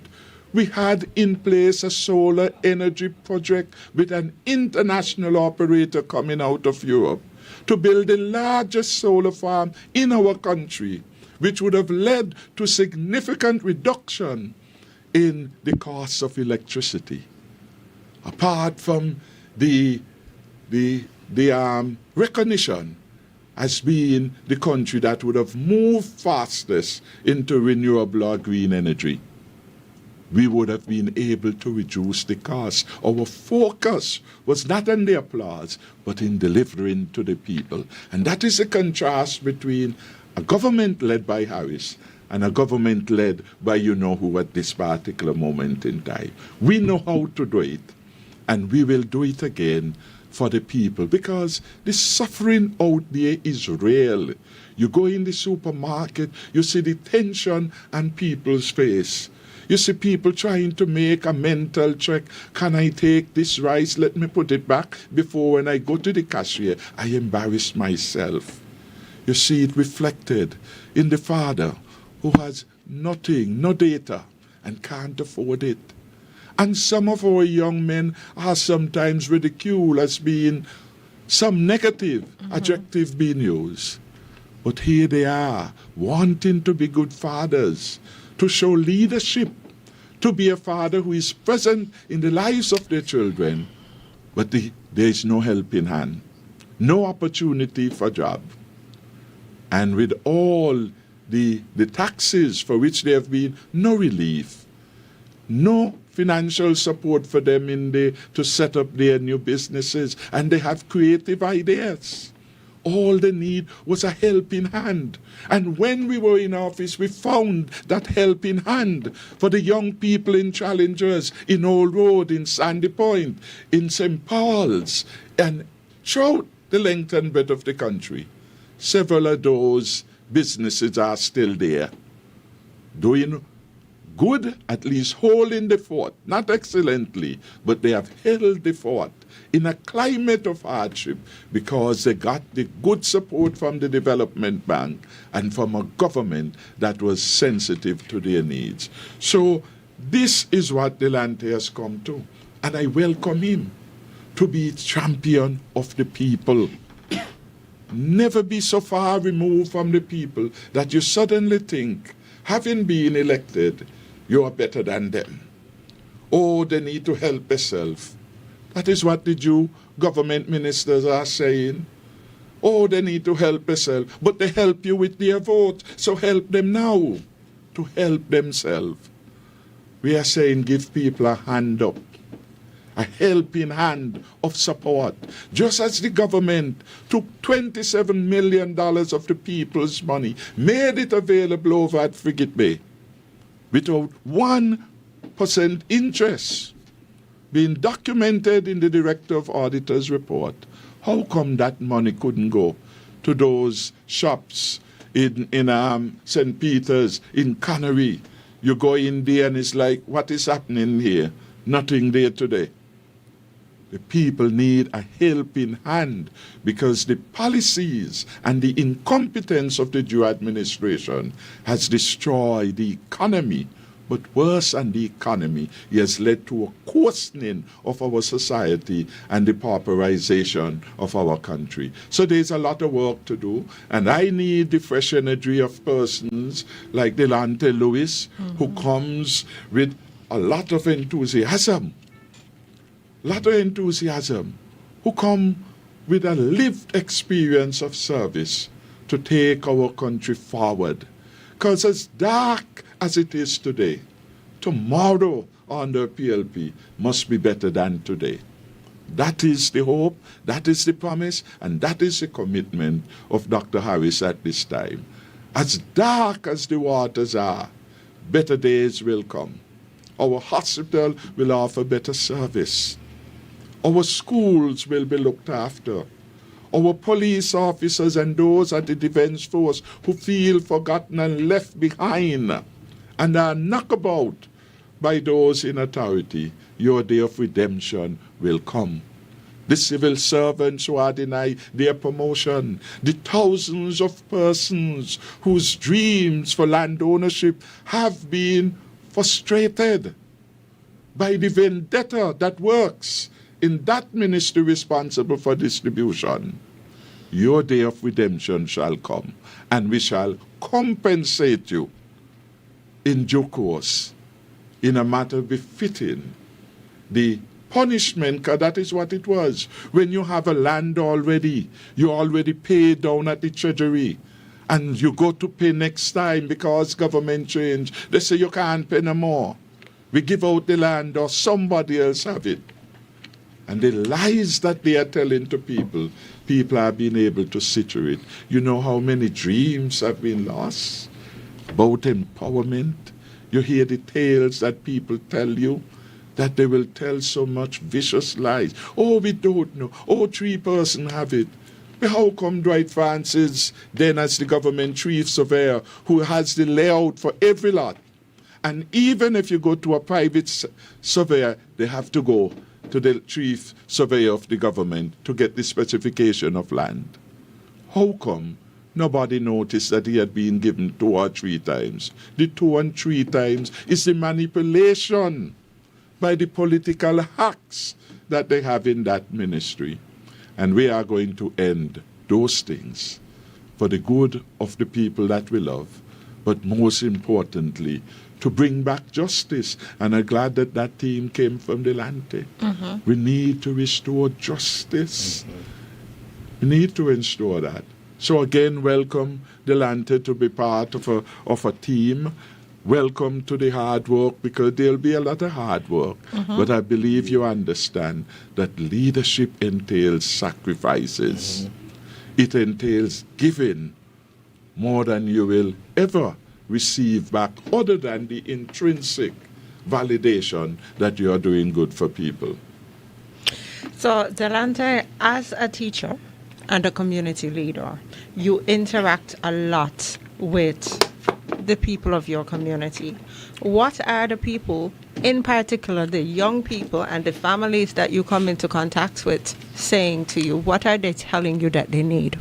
we had in place a solar energy project with an international operator coming out of Europe to build the largest solar farm in our country, which would have led to significant reduction in the cost of electricity. Apart from the recognition as being the country that would have moved fastest into renewable or green energy, we would have been able to reduce the cost. Our focus was not on the applause, but in delivering to the people. And that is a contrast between a government led by Harris and a government led by you-know-who at this particular moment in time. We know how to do it, and we will do it again for the people, because the suffering out there is real. You go in the supermarket, you see the tension on people's face. You see people trying to make a mental check. Can I take this rice? Let me put it back before when I go to the cashier, I embarrass myself. You see it reflected in the father who has nothing, no data, and can't afford it. And some of our young men are sometimes ridiculed as being some negative adjective being used. But here they are, wanting to be good fathers, to show leadership, to be a father who is present in the lives of their children. But there is no helping hand, no opportunity for job. And with all the taxes for which there have been no relief, no financial support for them to set up their new businesses, and they have creative ideas. All they need was a helping hand. And when we were in office, we found that helping hand for the young people in Challengers, in Old Road, in Sandy Point, in St. Paul's, and throughout the length and breadth of the country. Several of those businesses are still there, doing good, at least holding the fort, not excellently, but they have held the fort in a climate of hardship because they got the good support from the Development Bank and from a government that was sensitive to their needs. So this is what Delante has come to, and I welcome him to be champion of the people. Never be so far removed from the people that you suddenly think, having been elected, you are better than them. Oh, they need to help themselves. That is what the Jew government ministers are saying. Oh, they need to help themselves, but they help you with their vote, so help them now to help themselves. We are saying give people a hand up, a helping hand of support. Just as the government took $27 million of the people's money, made it available over at Frigate Bay, without 1% interest being documented in the Director of Auditors report. How come that money couldn't go to those shops in St. Peter's, in Canary? You go in there and it's like, what is happening here? Nothing there today. The people need a helping hand because the policies and the incompetence of the Jew administration has destroyed the economy. But worse than the economy, it has led to a coarsening of our society and the pauperization of our country. So there's a lot of work to do, and I need the fresh energy of persons like Delante Lewis, who comes with a lot of enthusiasm, who come with a lived experience of service to take our country forward. Because as dark as it is today, tomorrow under PLP must be better than today. That is the hope, that is the promise, and that is the commitment of Dr. Harris at this time. As dark as the waters are, better days will come. Our hospital will offer better service. Our schools will be looked after. Our police officers and those at the defense force who feel forgotten and left behind and are knocked about by those in authority, your day of redemption will come. The civil servants who are denied their promotion, the thousands of persons whose dreams for land ownership have been frustrated by the vendetta that works in that ministry responsible for distribution. Your day of redemption shall come, and we shall compensate you in due course, in a matter befitting the punishment, because that is what it was. When you have a land already, you already paid down at the treasury, and you go to pay next time because government change. They say you can't pay no more. We give out the land or somebody else have it. And the lies that they are telling to people, people are being able to sit through it. You know how many dreams have been lost about empowerment? You hear the tales that people tell you, that they will tell so much vicious lies. Oh, we don't know. Oh, 3 persons have it. But how come Dwight Francis, then as the government chief surveyor, who has the layout for every lot? And even if you go to a private surveyor, they have to go to the chief surveyor of the government to get the specification of land. How come nobody noticed that he had been given 2 or 3 times? The 2 and 3 times is the manipulation by the political hacks that they have in that ministry. And we are going to end those things for the good of the people that we love, but most importantly, to bring back justice. And I'm glad that that team came from Delante. We need to restore justice. We need to ensure that. So again, welcome Delante to be part of a team. Welcome to the hard work, because there'll be a lot of hard work. But I believe you understand that leadership entails sacrifices. It entails giving more than you will ever receive back, other than the intrinsic validation that you are doing good for people.
So, Delante, as a teacher and a community leader, you interact a lot with the people of your community. What are the people, in particular the young people and the families that you come into contact with, saying to you? What are they telling you that they need?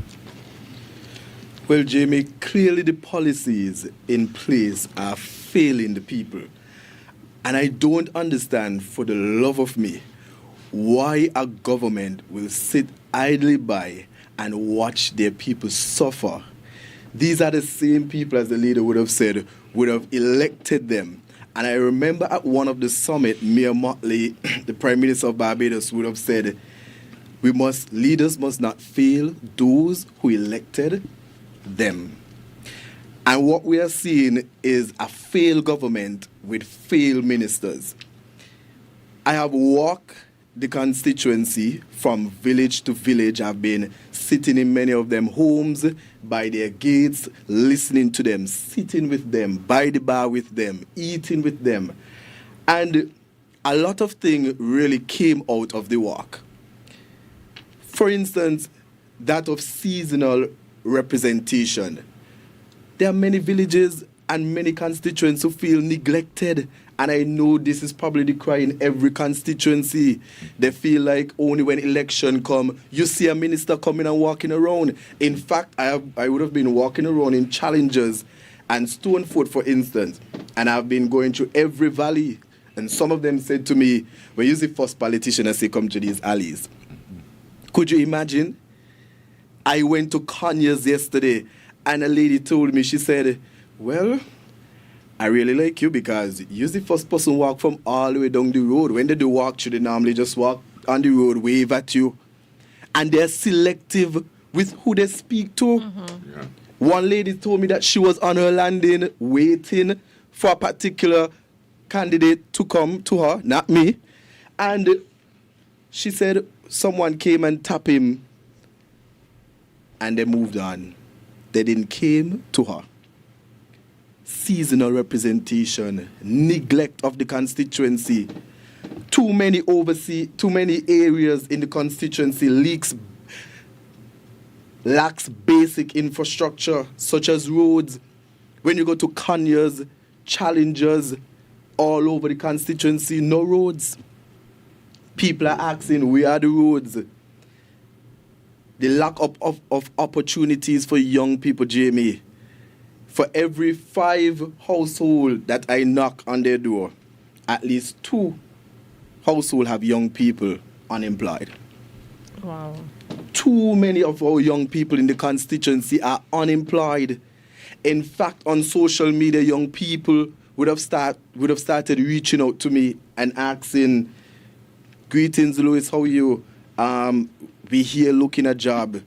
Well, Jamie, clearly the policies in place are failing the people. And I don't understand, for the love of me, why a government will sit idly by and watch their people suffer. These are the same people, as the leader would have said, would have elected them. And I remember at one of the summit, Mia Mottley, the Prime Minister of Barbados, would have said, leaders must not fail those who elected them. And what we are seeing is a failed government with failed ministers. I have walked the constituency from village to village. I've been sitting in many of them homes, by their gates, listening to them, sitting with them, by the bar with them, eating with them. And a lot of things really came out of the walk. For instance, that of seasonal representation. There are many villages and many constituents who feel neglected, and I know this is probably the cry in every constituency. They feel like only when election come, you see a minister coming and walking around. In fact, I would have been walking around in Challengers and Stoneford, for instance, and I've been going through every valley, and some of them said to me, when you see first politician as they come to these alleys. Could you imagine? I went to Conyers yesterday, and a lady told me, she said, well, I really like you because you're the first person walk from all the way down the road. When they do walk through, they normally just walk on the road, wave at you. And they're selective with who they speak to. Yeah. One lady told me that she was on her landing waiting for a particular candidate to come to her, not me. And she said someone came and tapped him and they moved on. They didn't came to her. Seasonal representation, neglect of the constituency, too many areas in the constituency lacks basic infrastructure such as roads. When you go to Conyers, challenges all over the constituency, no roads. People are asking, where are the roads? The lack of opportunities for young people, Jamie. For every 5 households that I knock on their door, at least 2 households have young people unemployed.
Wow.
Too many of our young people in the constituency are unemployed. In fact, on social media, young people would have started reaching out to me and asking, "Greetings, Louis, how are you? We here looking at job."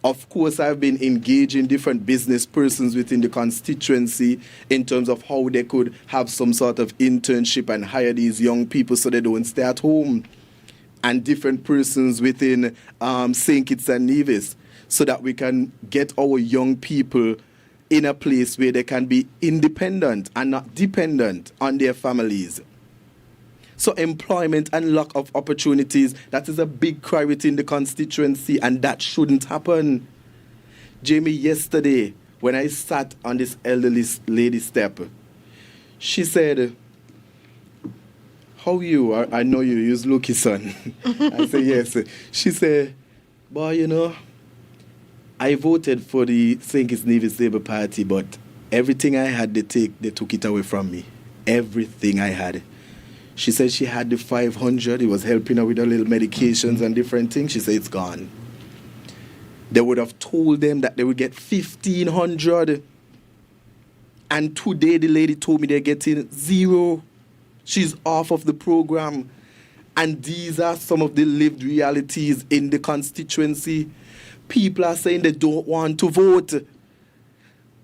Of course, I've been engaging different business persons within the constituency in terms of how they could have some sort of internship and hire these young people so they don't stay at home. And different persons within St. Kitts and Nevis, so that we can get our young people in a place where they can be independent and not dependent on their families. So employment and lack of opportunities, that is a big cry within the constituency, and that shouldn't happen. Jamie, yesterday, when I sat on this elderly lady step, she said, "How are you? I know you use Lucky son." I said, "Yes." She said, "Boy, you know, I voted for the St. Kitts Nevis Labour Party, but everything I had, they took it away from me. Everything I had." She said she had the 500. It was helping her with her little medications and different things. She said it's gone. They would have told them that they would get 1,500. And today the lady told me they're getting 0. She's off of the program. And these are some of the lived realities in the constituency. People are saying they don't want to vote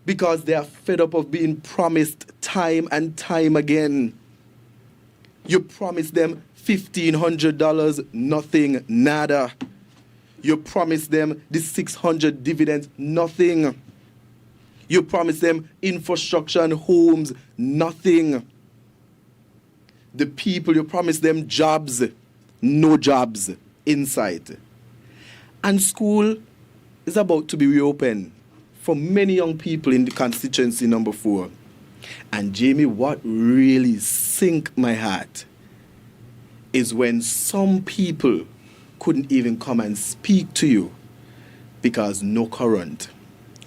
because they are fed up of being promised time and time again. You promise them $1,500, nothing, nada. You promise them the 600 dividends, nothing. You promise them infrastructure and homes, nothing. The people, you promise them jobs, no jobs inside. And school is about to be reopened for many young people in the constituency number 4. And Jamie, what really sink my heart is when some people couldn't even come and speak to you because no current,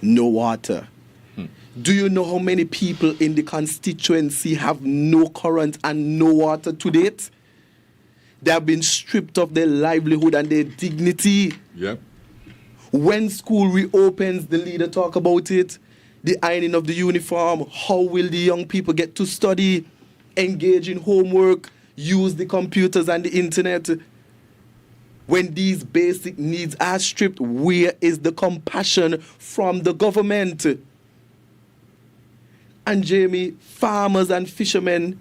no water. Do you know how many people in the constituency have no current and no water to date? They have been stripped of their livelihood and their dignity.
Yep.
When school reopens, the leader talk about it. The ironing of the uniform, how will the young people get to study, engage in homework, use the computers and the internet? When these basic needs are stripped, where is the compassion from the government? And Jamie, farmers and fishermen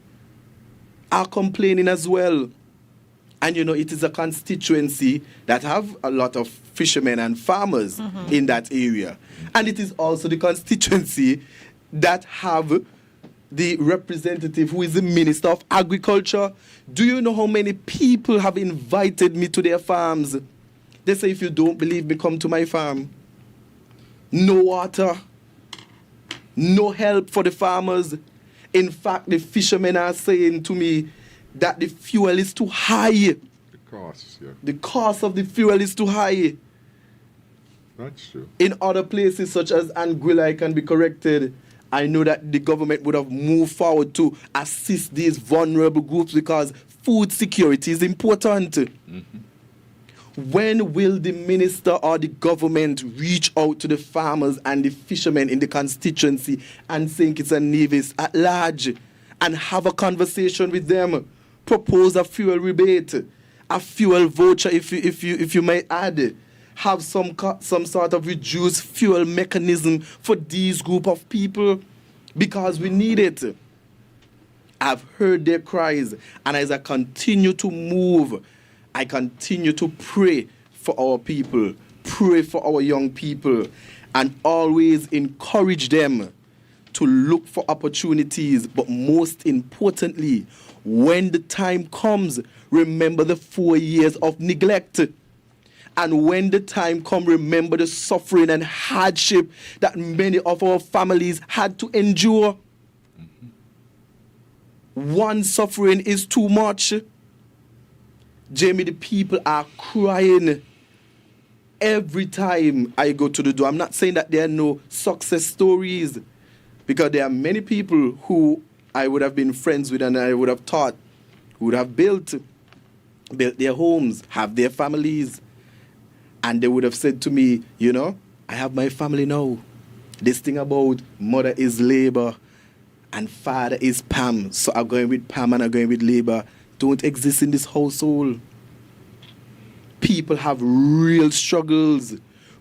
are complaining as well. And you know, it is a constituency that have a lot of fishermen and farmers in that area. And it is also the constituency that have the representative who is the Minister of Agriculture. Do you know how many people have invited me to their farms? They say, "If you don't believe me, come to my farm." No water, no help for the farmers. In fact, the fishermen are saying to me that the fuel is too high.
The cost, yeah.
The cost of the fuel is too high.
That's true.
In other places such as Anguilla, I can be corrected, I know that the government would have moved forward to assist these vulnerable groups because food security is important. When will the minister or the government reach out to the farmers and the fishermen in the constituency and St. Kitts and Nevis at large and have a conversation with them? Propose a fuel rebate, a fuel voucher, if you may add. Have some sort of reduced fuel mechanism for these group of people because we need it. I've heard their cries, and as I continue to move, I continue to pray for our people, pray for our young people, and always encourage them to look for opportunities. But most importantly, when the time comes, remember the 4 years of neglect. And when the time comes, remember the suffering and hardship that many of our families had to endure. one suffering is too much. Jamie, the people are crying every time I go to the door. I'm not saying that there are no success stories, because there are many people who I would have been friends with and I would have taught, who would have built their homes, have their families, and they would have said to me, you know, I have my family now. This thing about mother is labor and father is Pam, so I'm going with Pam and I'm going with labor, don't exist in this household. People have real struggles,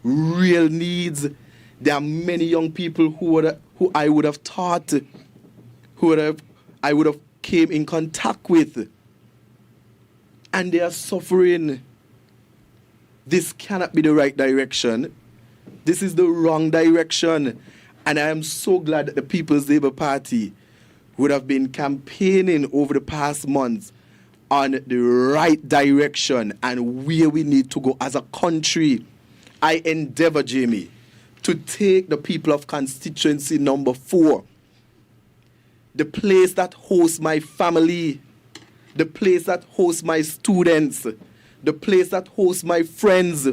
real needs. There are many young people who I would have taught, I would have came in contact with, and they are suffering. This cannot be the right direction. This is the wrong direction. And I am so glad that the People's Labour Party would have been campaigning over the past months on the right direction and where we need to go as a country. I endeavor, Jamie, to take the people of constituency number 4, the place that hosts my family, the place that hosts my students, the place that hosts my friends,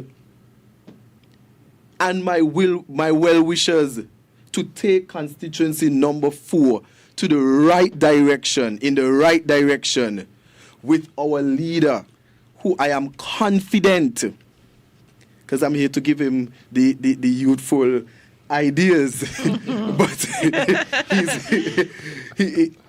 and my well-wishers, to take constituency number 4 to the right direction, in the right direction, with our leader, who I am confident, because I'm here to give him the youthful ideas,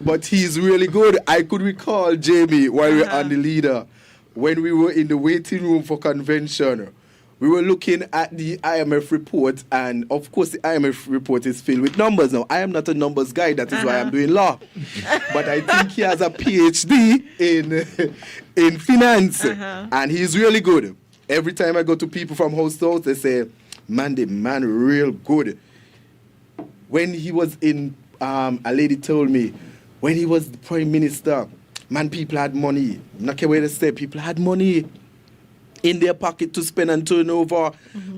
but he's really good. I could recall, Jamie, while we're on the leader, when we were in the waiting room for convention, we were looking at the IMF report, and of course the IMF report is filled with numbers. Now, I am not a numbers guy, that is why I'm doing law. But I think he has a PhD in finance, and he's really good. Every time I go to people from house to house, they say, man, the man real good. When he was in, a lady told me, when he was the prime minister, man, people had money. I'm not care where they say, people had money in their pocket to spend and turn over.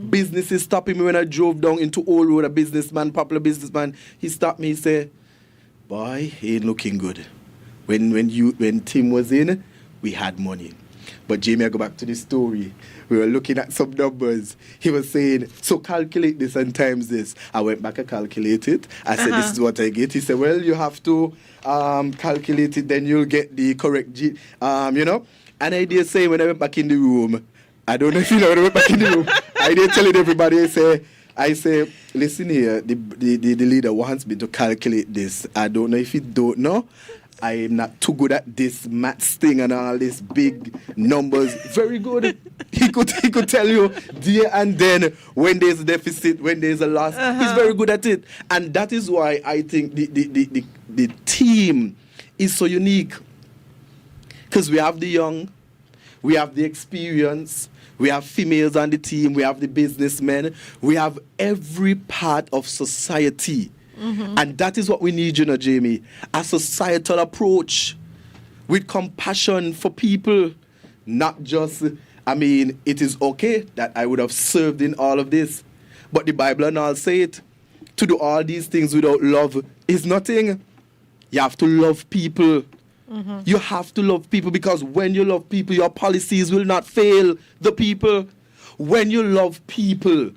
Businesses stopping me when I drove down into Old Road, a businessman, popular businessman. He stopped me, he said, boy, he ain't looking good. When Tim was in, we had money. But Jamie, I go back to the story. We were looking at some numbers. He was saying, so calculate this and times this. I went back and calculated. I said, this is what I get. He said, well, you have to calculate it, then you'll get the correct, you know. And I did say, when I went back in the room, I don't know if you know, when I went back in the room, I did telling everybody, I say, listen here, the leader wants me to calculate this. I don't know if you don't know. I am not too good at this maths thing and all these big numbers. Very good. He could tell you there and then when there's a deficit, when there's a loss. He's very good at it. And that is why I think the team is so unique. Because we have the young, we have the experience, we have females on the team, we have the businessmen, we have every part of society. And that is what we need, you know, Jamie. A societal approach with compassion for people. Not just, it is okay that I would have served in all of this. But the Bible and all say it. To do all these things without love is nothing. You have to love people. You have to love people, because when you love people, your policies will not fail the people. When you love people,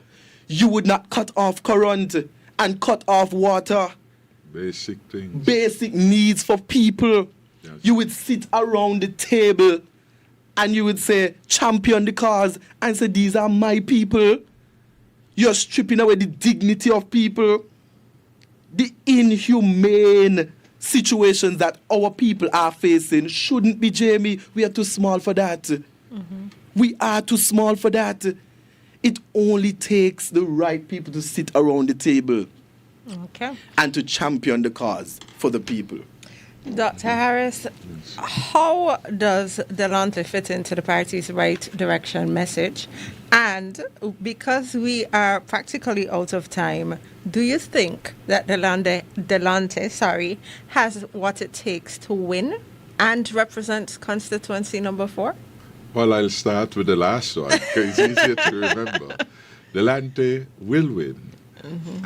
you would not cut off current and cut off water.
Basic things.
Basic needs for people.
Yes.
You would sit around the table and you would say, champion the cause, and say, these are my people. You're stripping away the dignity of people. The inhumane situations that our people are facing shouldn't be, Jamie. We are too small for that. We are too small for that. It only takes the right people to sit around the table and to champion the cause for the people.
Dr. Harris, how does Delonte fit into the party's right direction message? And because we are practically out of time, do you think that Delonte has what it takes to win and represent constituency number 4?
Well, I'll start with the last one, because it's easier to remember. Delonte will win.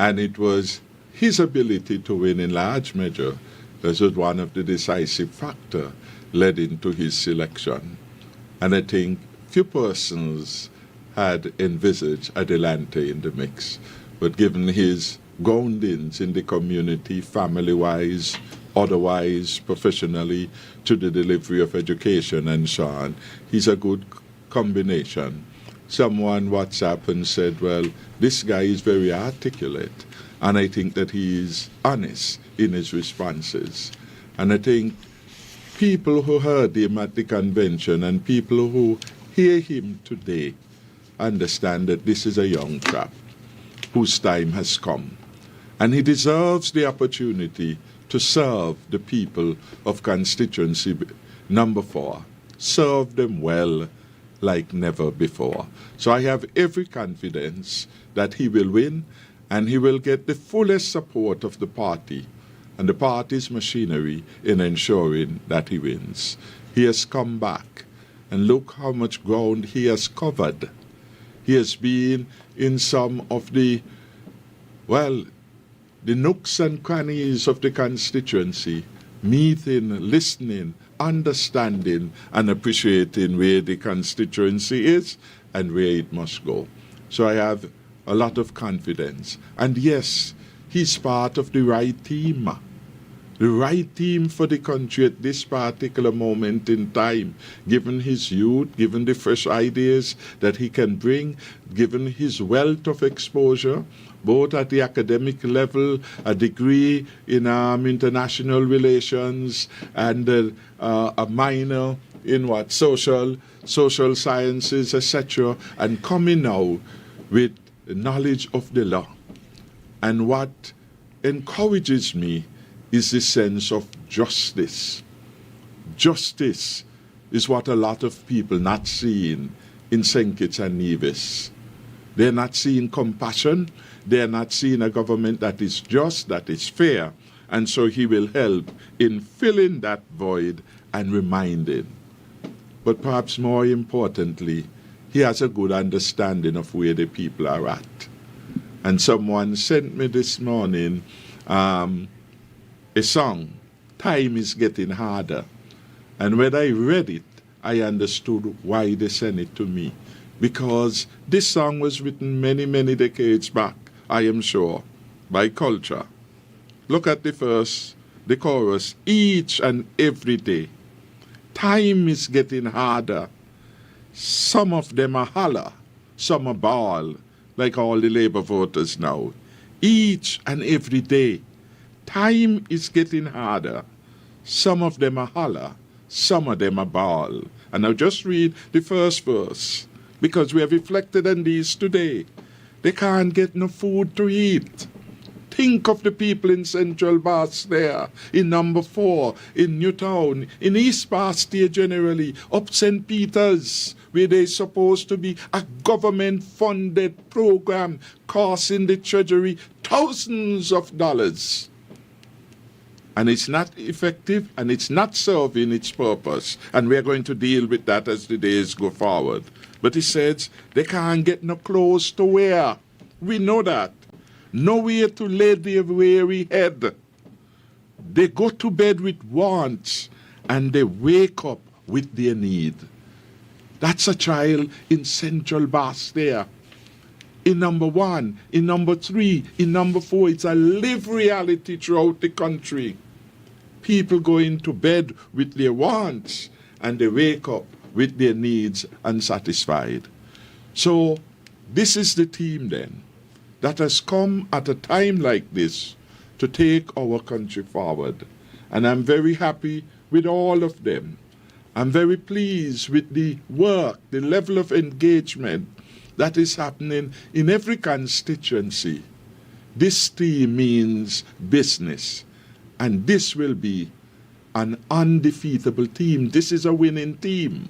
And it was his ability to win in large measure This was one of the decisive factors led into his selection. And I think few persons had envisaged Adelante in the mix. But given his groundings in the community, family-wise, otherwise, professionally, to the delivery of education and so on, he's a good combination. Someone WhatsApp and said, well, this guy is very articulate, and I think that he is honest in his responses. And I think people who heard him at the convention and people who hear him today understand that this is a young chap whose time has come. And he deserves the opportunity to serve the people of constituency number 4. Serve them well like never before. So I have every confidence that he will win, and he will get the fullest support of the party and the party's machinery in ensuring that he wins. He has come back, and look how much ground he has covered. He has been in some of the nooks and crannies of the constituency, meeting, listening, understanding, and appreciating where the constituency is and where it must go. So I have a lot of confidence. And yes, he's part of the right team for the country at this particular moment in time, given his youth, given the fresh ideas that he can bring, given his wealth of exposure, both at the academic level, a degree in international relations, and a minor in social sciences, etc., and coming now with knowledge of the law. And what encourages me is the sense of justice. Justice is what a lot of people not seeing in St. Kitts and Nevis. They're not seeing compassion. They're not seeing a government that is just, that is fair. And so he will help in filling that void and reminding. But perhaps more importantly, he has a good understanding of where the people are at. And someone sent me this morning a song, Time is Getting Harder. And when I read it, I understood why they sent it to me. Because this song was written many, many decades back, I am sure, by Culture. Look at the verse, the chorus, each and every day. Time is getting harder. Some of them are holler, some are bawl, like all the Labour voters now. Each and every day. Time is getting harder. Some of them are holler, some of them are bawl. And I'll just read the first verse, because we have reflected on these today. They can't get no food to eat. Think of the people in Central Basseterre, in number 4, in Newtown, in East Basseterre generally, up St. Peter's, where there's supposed to be a government-funded program costing the Treasury thousands of dollars. And it's not effective, and it's not serving its purpose. And we're going to deal with that as the days go forward. But he says they can't get no clothes to wear. We know that. Nowhere to lay their weary head. They go to bed with wants, and they wake up with their need. That's a child in Central Basseterre. In number 1, in number 3, in number 4, it's a live reality throughout the country. People go into bed with their wants, and they wake up with their needs unsatisfied. So this is the team then that has come at a time like this to take our country forward. And I'm very happy with all of them. I'm very pleased with the work, the level of engagement that is happening in every constituency. This team means business, and this will be an undefeatable team. This is a winning team.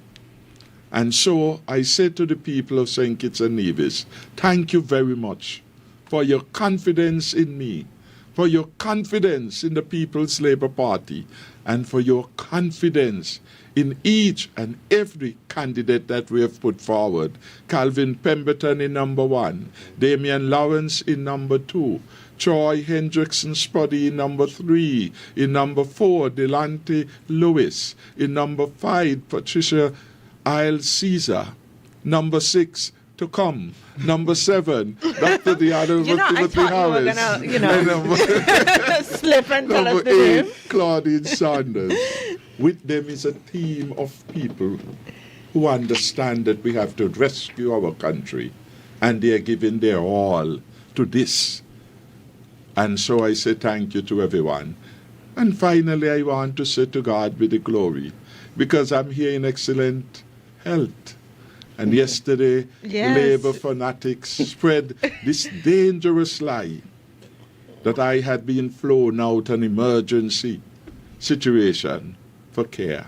And so I say to the people of St. Kitts and Nevis, thank you very much for your confidence in me, for your confidence in the People's Labour Party, and for your confidence in each and every candidate that we have put forward. Calvin Pemberton in number 1, Damian Lawrence in number 2, Troy Hendrickson Spuddy in number 3, in number 4, Delante Lewis, in number 5, Patricia Isle Caesar, number 6, to come. Number 7, Dr. Deanna Timothy Harris.
Gonna, slip and tell us
Number
the name.
8, Claudine Sanders. With them is a team of people who understand that we have to rescue our country, and they are giving their all to this. And so I say thank you to everyone. And finally, I want to say to God be the glory, because I'm here in excellent health. And yesterday,
Yes.
Labour fanatics spread this dangerous lie that I had been flown out an emergency situation for care.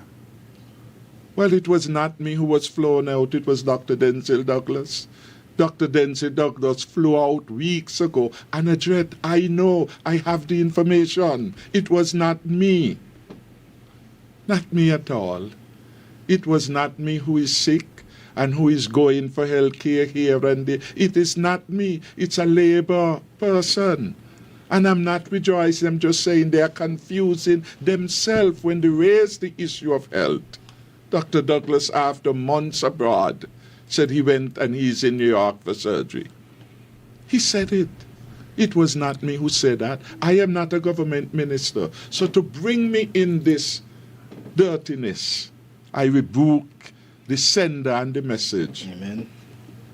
Well, it was not me who was flown out, it was Dr. Denzil Douglas. Dr. Denzil Douglas flew out weeks ago, and I know, I have the information. It was not me. Not me at all. It was not me who is sick and who is going for health care here and there. It is not me. It's a Labour person. And I'm not rejoicing. I'm just saying they are confusing themselves when they raise the issue of health. Dr. Douglas, after months abroad, said he went and he's in New York for surgery. He said it. It was not me who said that. I am not a government minister. So to bring me in this dirtiness, I rebuke the sender and the message.
Amen.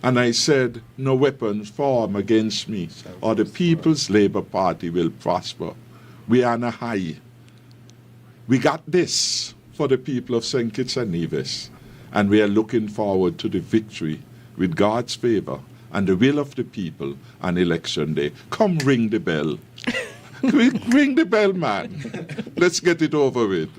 And I said, no weapons formed against me or the People's Labour Party will prosper. We are on a high. We got this for the people of St. Kitts and Nevis. And we are looking forward to the victory with God's favor and the will of the people on election day. Come ring the bell. Ring the bell, man. Let's get it over with.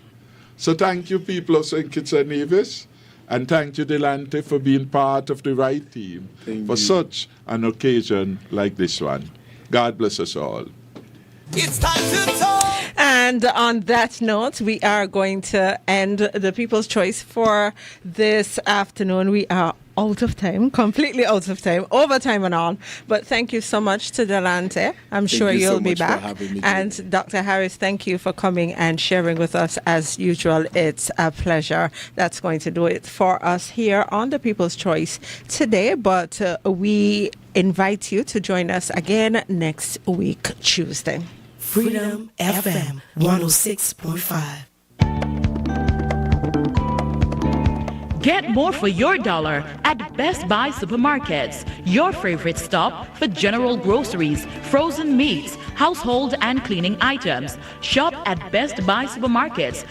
So thank you, people of St. Kitts and Nevis. And thank you, Delante, for being part of the right team for such an occasion like this one. God bless us all.
It's time to talk.
And on that note, we are going to end the People's Choice for this afternoon. We are out of time, completely out of time, overtime and all. But thank you so much to Delante. I'm sure
you so
you'll be
much for
back.
having me
And
today.
Dr. Harris, thank you for coming and sharing with us as usual. It's a pleasure. That's going to do it for us here on the People's Choice today. But we invite you to join us again next week, Tuesday.
Freedom FM 106.5.
Get more for your dollar at Best Buy Supermarkets, your favorite stop for general groceries, frozen meats, household and cleaning items. Shop at Best Buy Supermarkets.